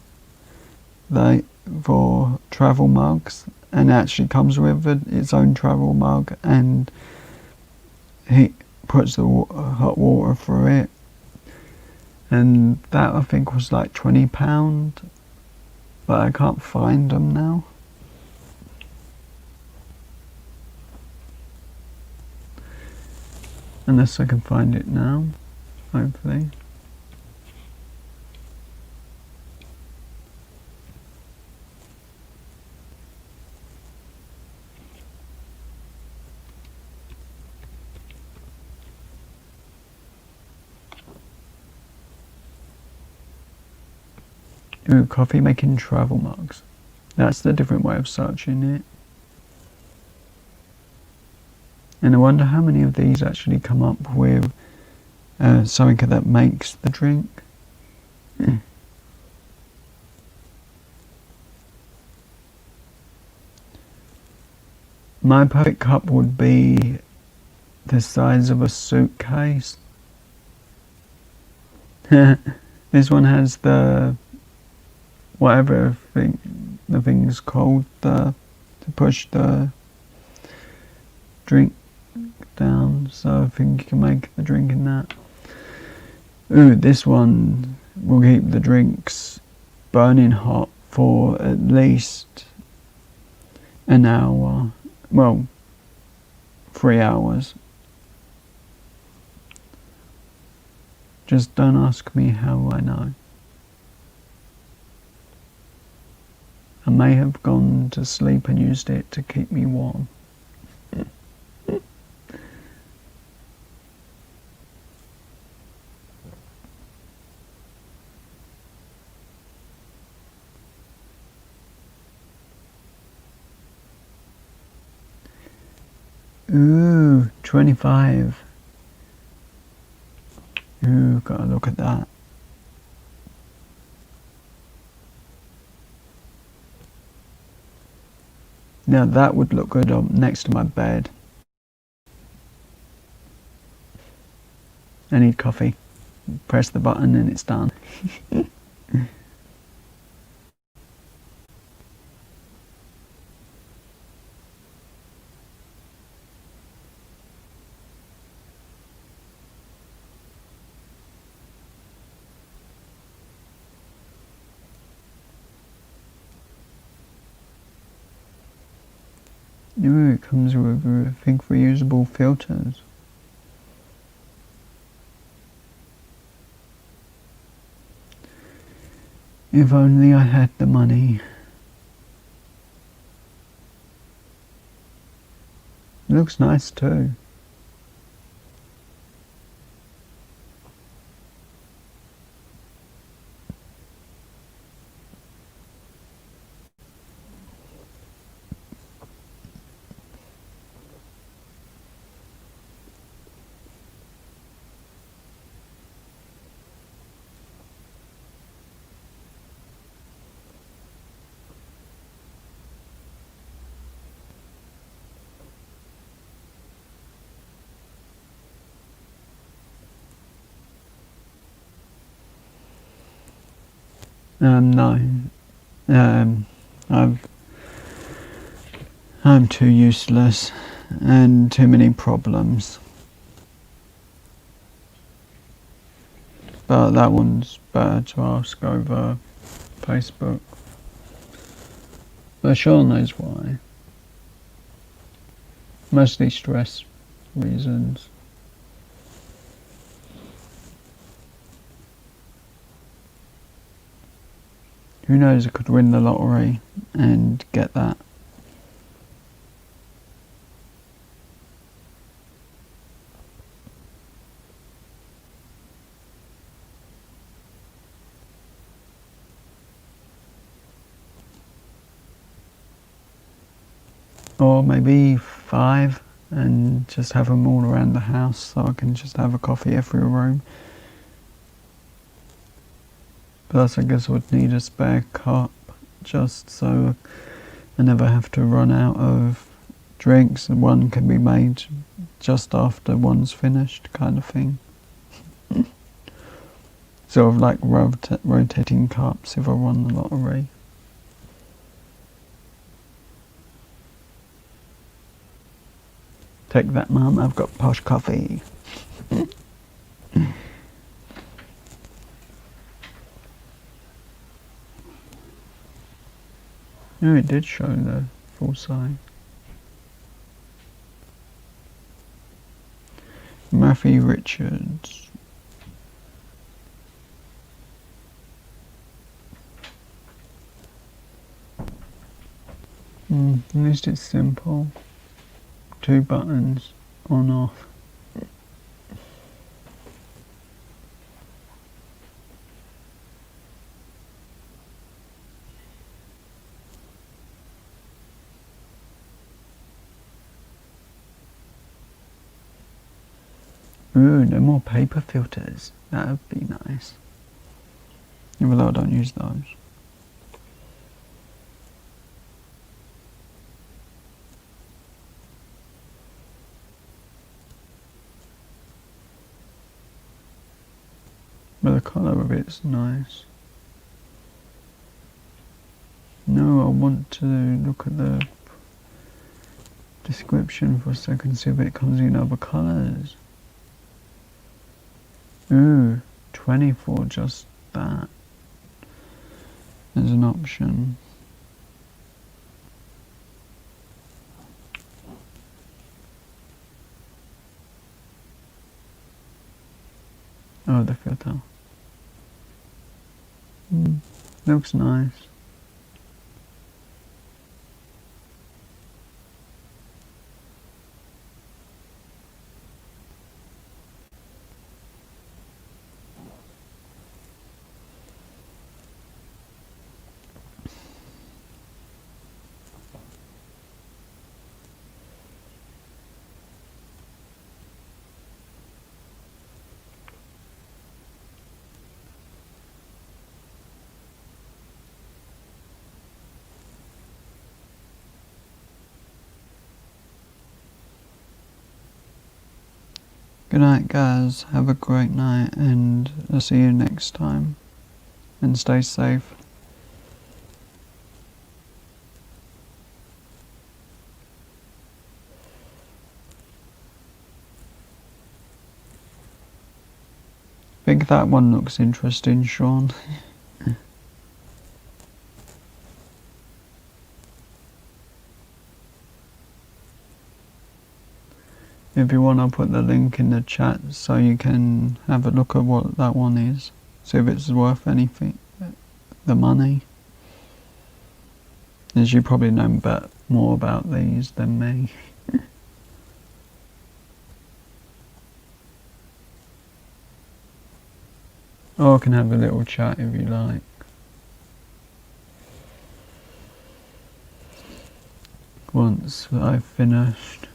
travel mugs, and actually comes with its own travel mug, and he puts the hot water through it, and that I think was like £20, but I can't find them now. Unless I can find it now, hopefully. Ooh, coffee making travel mugs. That's the different way of searching it. And I wonder how many of these actually come up with something that makes the drink. My perfect cup would be the size of a suitcase. This one has the whatever the thing's called to push the drink down, so I think you can make the drink in that. Ooh, this one will keep the drinks burning hot for at least an hour, well, 3 hours. Just don't ask me how I know. I may have gone to sleep and used it to keep me warm. Ooh, 25. Ooh, gotta look at that. Now that would look good next to my bed. I need coffee. Press the button and it's done. Ooh, it comes with, I think, reusable filters. If only I had the money. It looks nice too. No. I'm too useless and too many problems. But that one's better to ask over Facebook. But Sean knows why. Mostly stress reasons. Who knows, I could win the lottery and get that. Or maybe 5 and just have them all around the house so I can just have a coffee every room. Plus I guess I would need a spare cup just so I never have to run out of drinks, and one can be made just after one's finished, kind of thing. Sort of like rotating cups if I won the lottery. Take that, Mum, I've got posh coffee. No, it did show the full size. Matthew Richards. At least it's simple. 2 buttons, on off. Ooh, no more paper filters. That would be nice. Even though I don't use those. But the colour of it's nice. No, I want to look at the description for a second, see if it comes in other colours. Ooh, 20 for just that. There's an option. Oh, the filter. Looks nice. Good night, guys. Have a great night, and I'll see you next time. And stay safe. I think that one looks interesting, Sean. If you want, I'll put the link in the chat so you can have a look at what that one is. See if it's worth anything, the money. As you probably know more about these than me. Or I can have a little chat if you like. Once I've finished.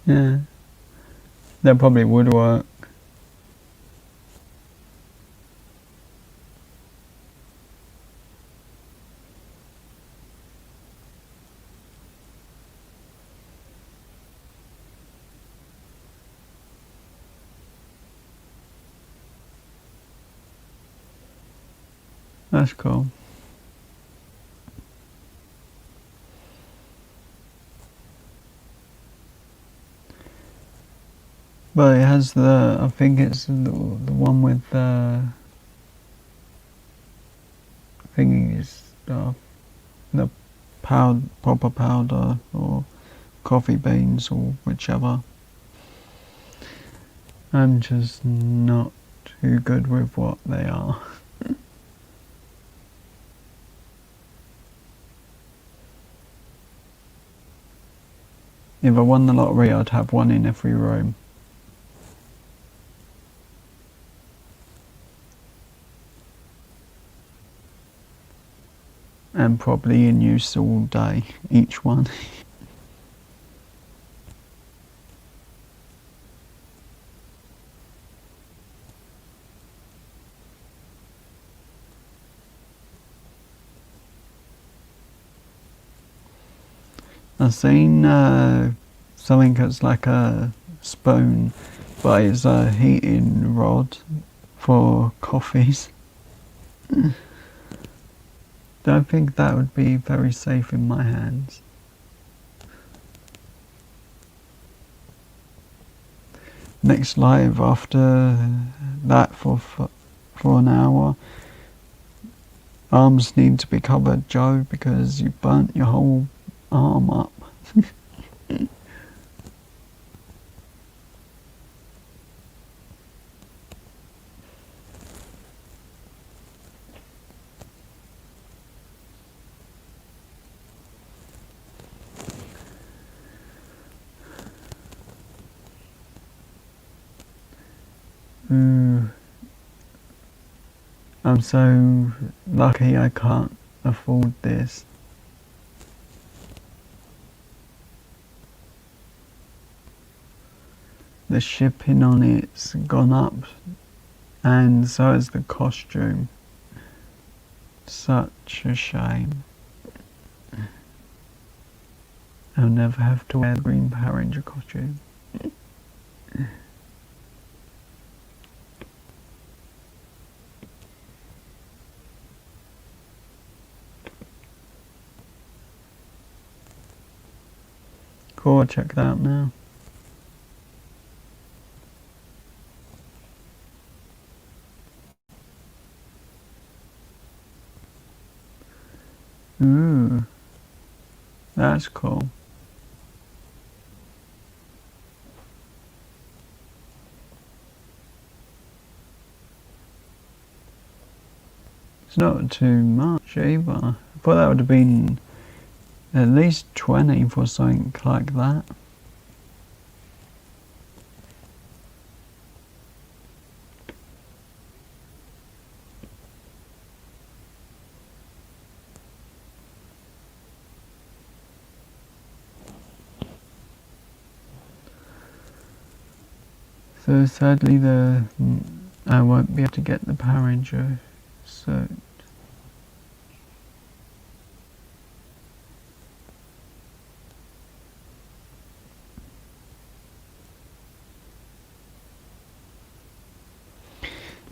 Yeah, that probably would work. That's cool. But it has I think it's the one with the thingy stuff, the proper powder or coffee beans or whichever. I'm just not too good with what they are. If I won the lottery, I'd have one in every room. And probably in use all day, each one. I've seen something that's like a spoon, but it's a heating rod for coffees. Don't think that would be very safe in my hands. Next live after that for an hour. Arms need to be covered, Joe, because you burnt your whole arm up. I'm so lucky I can't afford this. The shipping on it's gone up, and so has the costume. Such a shame. I'll never have to wear the Green Power Ranger costume. Cool, I'll check that out now. Ooh, that's cool. It's not too much either. I thought that would have been at least 20 for something like that. So sadly I won't be able to get the Power Ranger suit.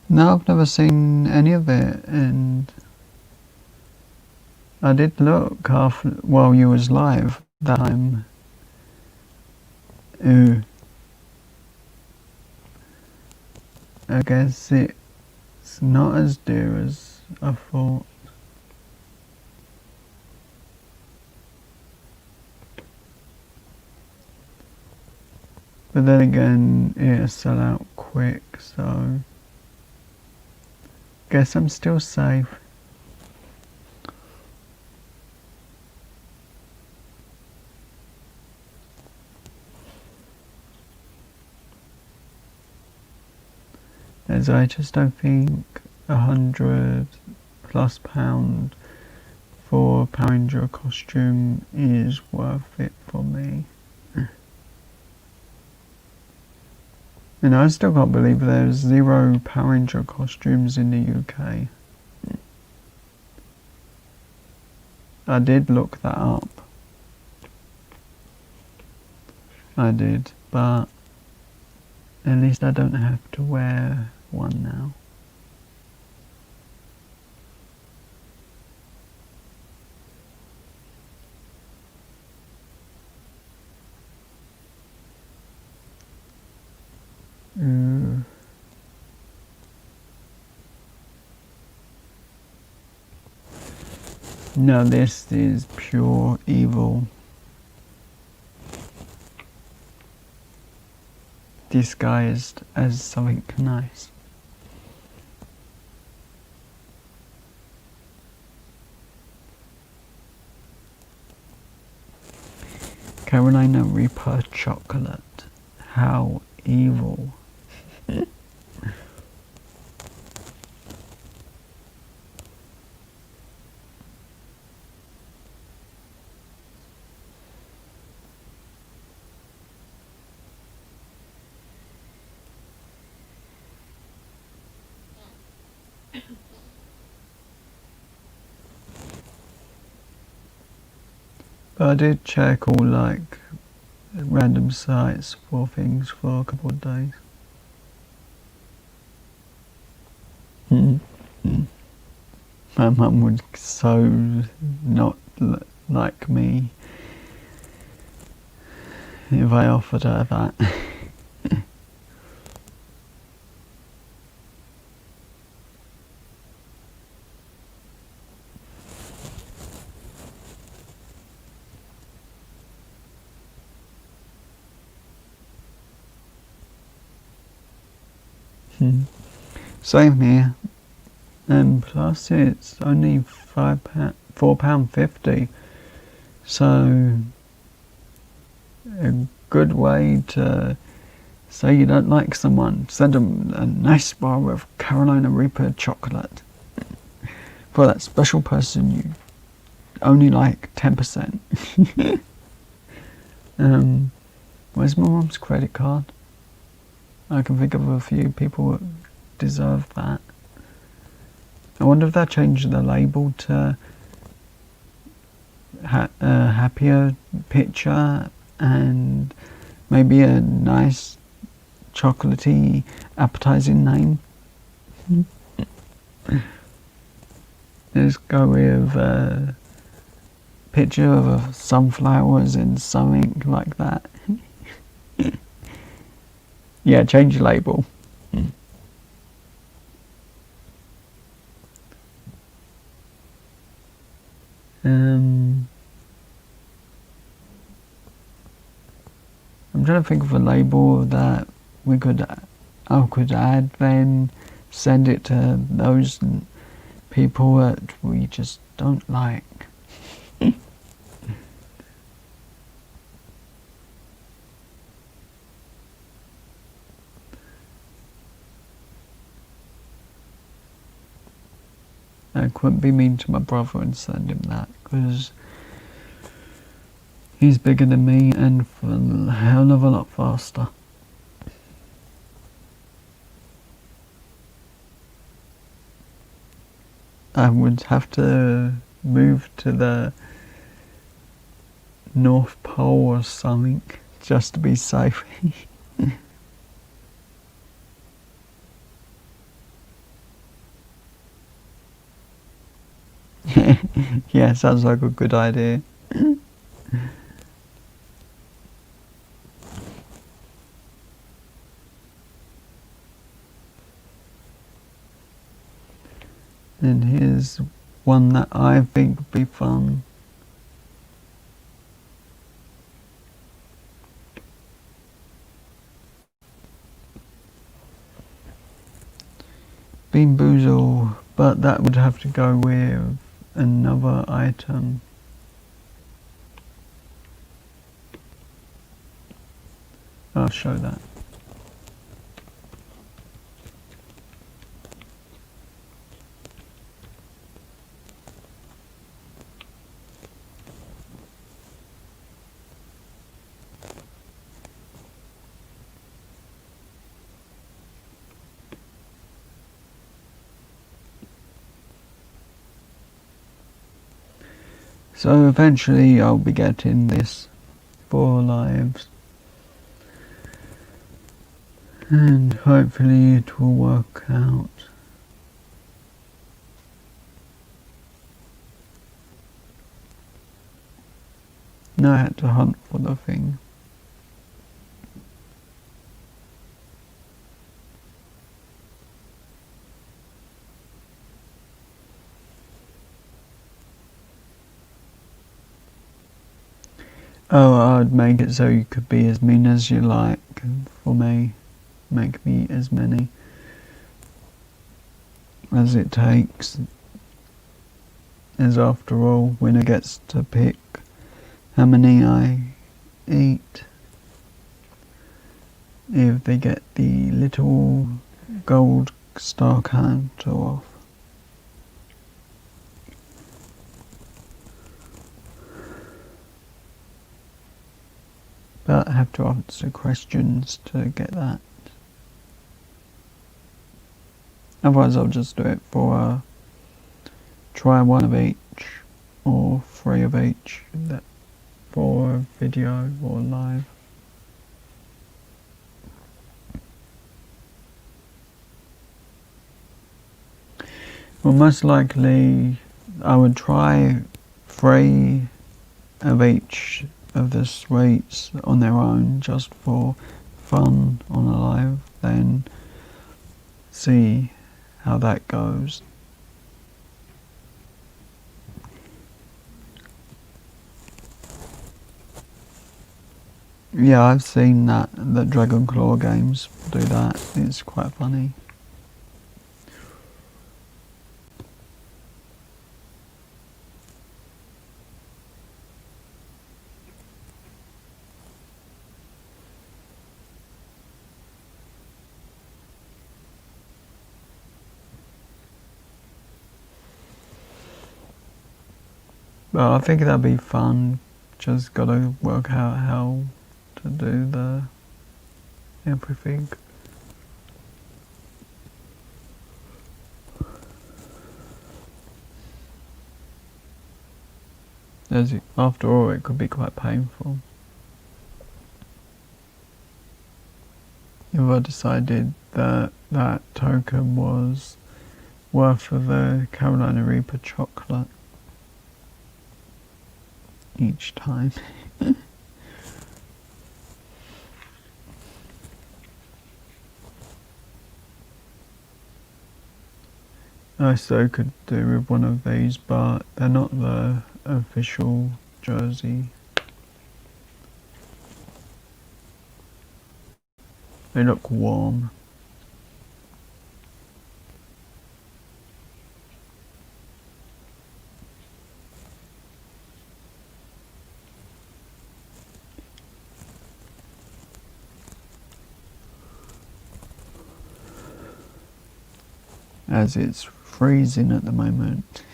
No, I've never seen any of it, and I did look while you was live that time. Ooh. I guess it's not as dear as I thought. But then again, it'll sell out quick, so guess I'm still safe. As I just don't think £100+ for a Power Ranger costume is worth it for me. And I still can't believe there's 0 Power Ranger costumes in the UK. I did look that up. I did, but at least I don't have to wear one now. No, this is pure evil. Disguised as something nice. Carolina Reaper chocolate. How evil. But I did check all like random sites for things for a couple of days. My mum would so not like me if I offered her that. Same here. And plus it's only £4.50. So a good way to say you don't like someone, send them a nice bar of Carolina Reaper chocolate. For that special person you only like 10%. Where's my mum's credit card? I can think of a few people that deserve that. I wonder if they'll change the label to a happier picture and maybe a nice chocolatey appetizing name. Let's go with picture of sunflowers and something like that. Yeah, change your label. I'm trying to think of a label that I could add, then send it to those people that we just don't like. I couldn't be mean to my brother and send him that, because he's bigger than me and a hell of a lot faster. I would have to move to the North Pole or something just to be safe. Yeah, sounds like a good idea. And here's one that I think would be fun. Bean Boozle, but that would have to go with another item. I'll show that. So eventually I'll be getting this 4 lives, and hopefully it will work out. Now I had to hunt for the thing. Oh, I'd make it so you could be as mean as you like. For me, make me as many as it takes. As after all, winner gets to pick how many I eat. If they get the little gold star counter off. But I have to answer questions to get that. Otherwise I'll just do it for try 1 of each or 3 of each for video or live. Well, most likely I would try 3 of each of the sweets on their own just for fun on a live, then see how that goes. Yeah, I've seen that Dragon Claw games do that. It's quite funny. But I think that'd be fun. Just gotta work out how to do everything. After all, it could be quite painful. If I decided that that token was worth for the Carolina Reaper chocolate. each time. I so could do with one of these, but they're not the official jersey. They look warm. As it's freezing at the moment.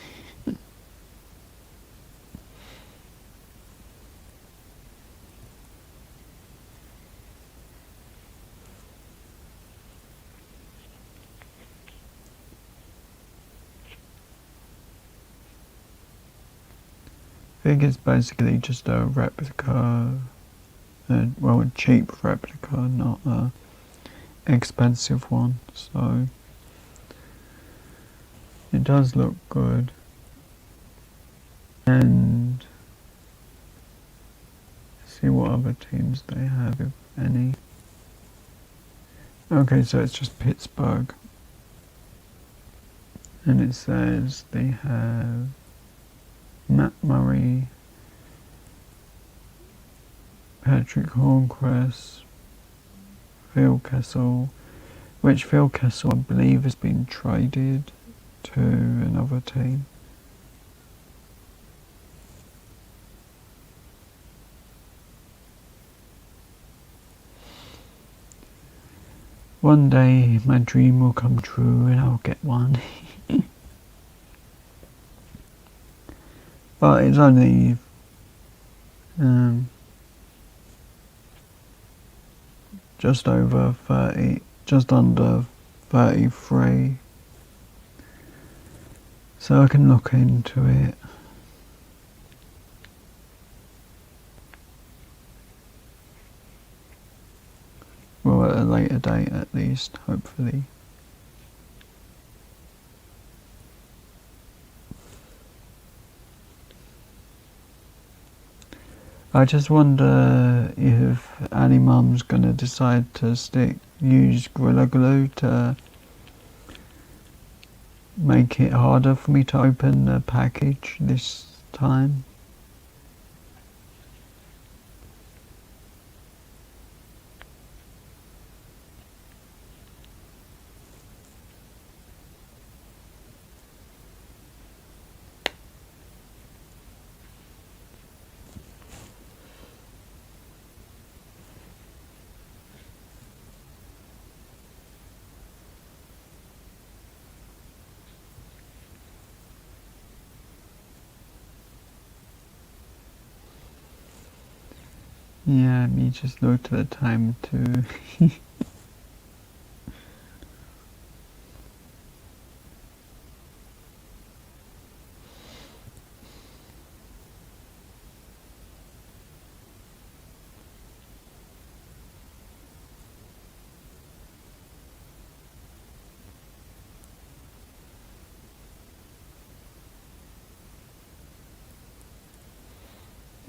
I think it's basically just a replica, well, a cheap replica, not a expensive one, so it does look good. And see what other teams they have, if any. Okay, so it's just Pittsburgh. And it says they have Matt Murray, Patrick Hornquist, Phil Kessel, which Phil Kessel I believe has been traded to another team. One day my dream will come true and I'll get one. But it's only just over 30, just under 33. So I can look into it. Well, at a later date at least, hopefully. I just wonder if Annie Mum's gonna decide to use Gorilla Glue to make it harder for me to open the package this time. Yeah, me just looked at the time too.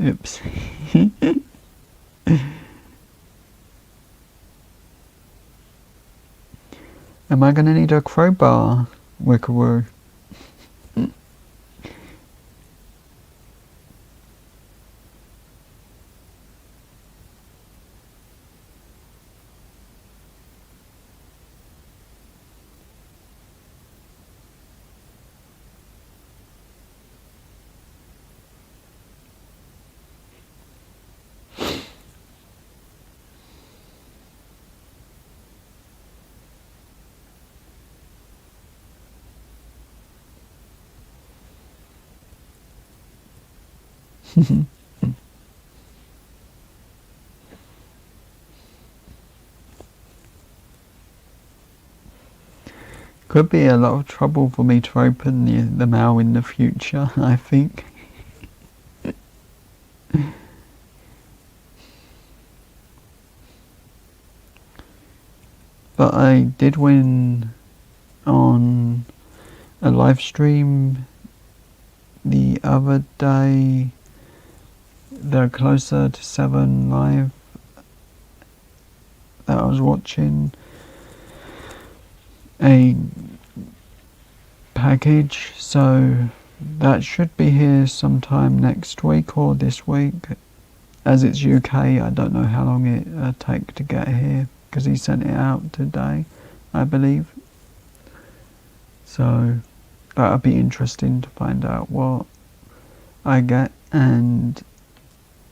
Oops. Am I gonna need a crowbar, Wickeroo? Could be a lot of trouble for me to open the mail in the future, I think. But I did win on a live stream the other day the Closer to 7 live that I was watching a package, so that should be here sometime next week or this week. As it's UK, I don't know how long it take to get here, because he sent it out today, I believe. So that'll be interesting to find out what I get, and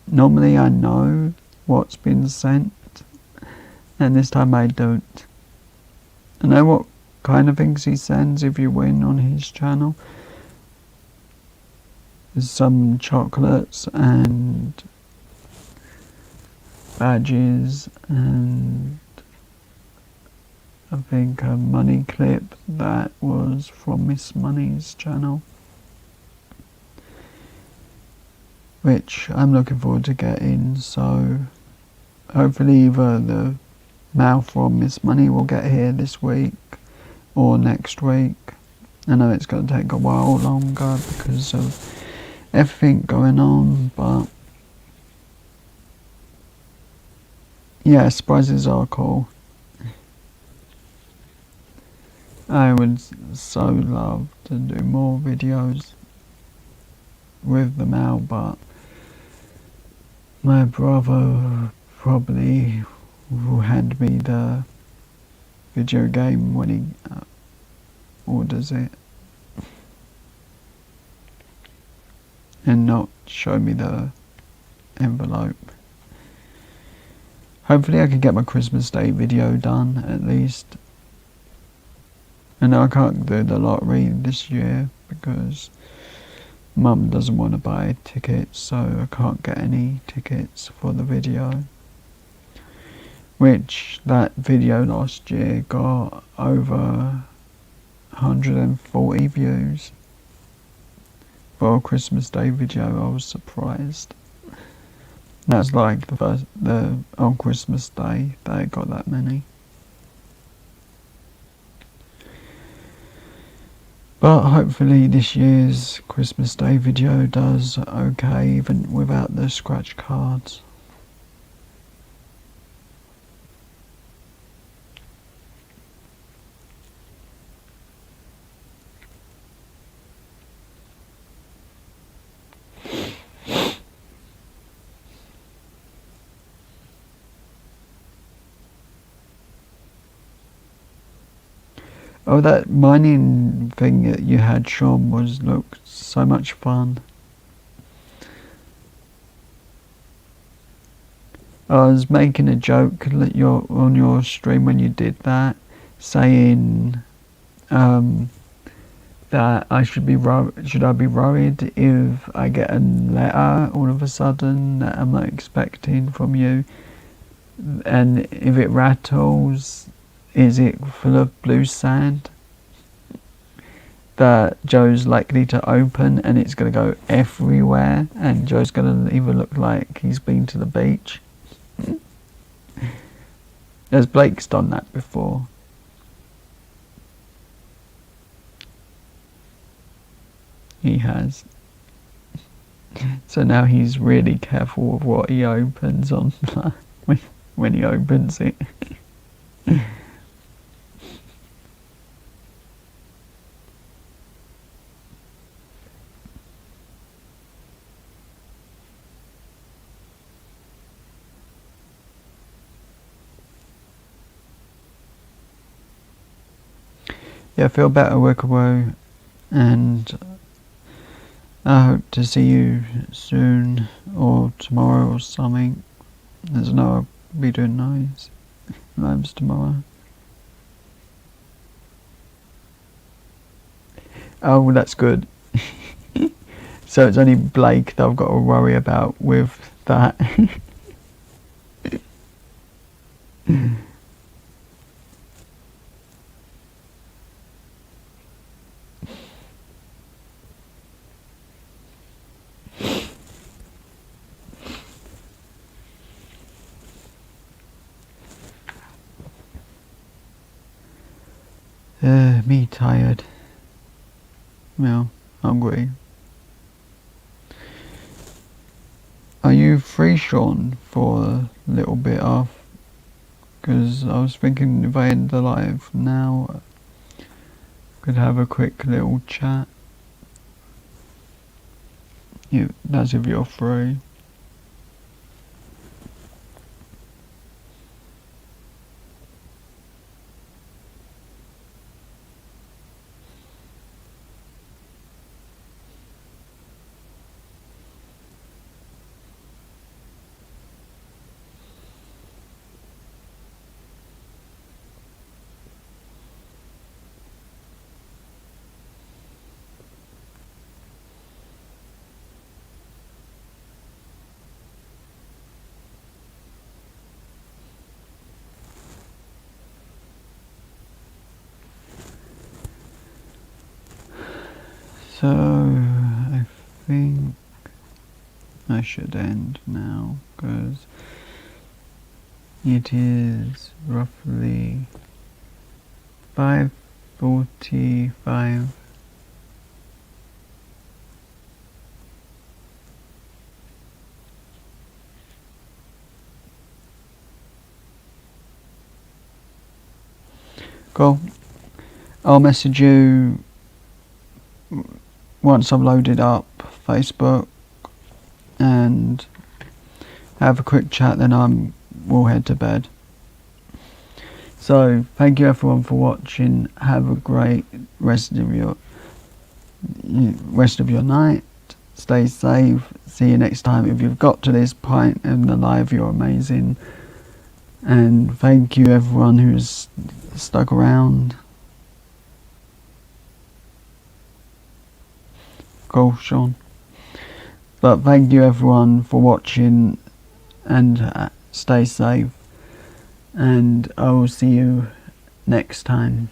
normally I know what's been sent, and this time I don't. I know what kind of things he sends if you win on his channel. There's some chocolates and badges and I think a money clip that was from Miss Money's channel, which I'm looking forward to getting. So hopefully either the mail from Miss Money will get here this week or next week. I know it's going to take a while longer because of everything going on, but yeah, surprises are cool. I would so love to do more videos with the mail, but my brother probably will hand me the video game when he orders it, and not show me the envelope. Hopefully I can get my Christmas Day video done at least. And I can't do the lottery this year because Mum doesn't want to buy tickets, so I can't get any tickets for the video. Which that video last year got over 140 views. For a Christmas Day video, I was surprised. That's like on Christmas Day that it got that many. But hopefully this year's Christmas Day video does okay, even without the scratch cards. Oh, that mining thing that you had, Sean, looked so much fun. I was making a joke on your stream when you did that, saying that should I be worried if I get a letter all of a sudden that I'm not expecting from you, and if it rattles, is it full of blue sand that Joe's likely to open and it's going to go everywhere and Joe's going to either look like he's been to the beach? As Blake's done that before. He has. So now he's really careful of what he opens on when he opens it. Yeah, I feel better, Wickerwo, and I hope to see you soon, or tomorrow or something. As I know I'll be doing lives tomorrow. Oh, that's good. So it's only Blake that I've got to worry about with that. Me tired. Well, hungry. Are you free, Sean, for a little bit off? Because I was thinking if I end the live now, could have a quick little chat. Yeah, that's if you're free. So, I think I should end now, because it is roughly 5:45. Cool. I'll message you once I've loaded up Facebook and have a quick chat, then we'll head to bed. So thank you everyone for watching. Have a great rest of your night. Stay safe. See you next time. If you've got to this point in the live, you're amazing. And thank you everyone who's stuck around. Cool, Sean. But thank you everyone for watching, and stay safe, and I will see you next time.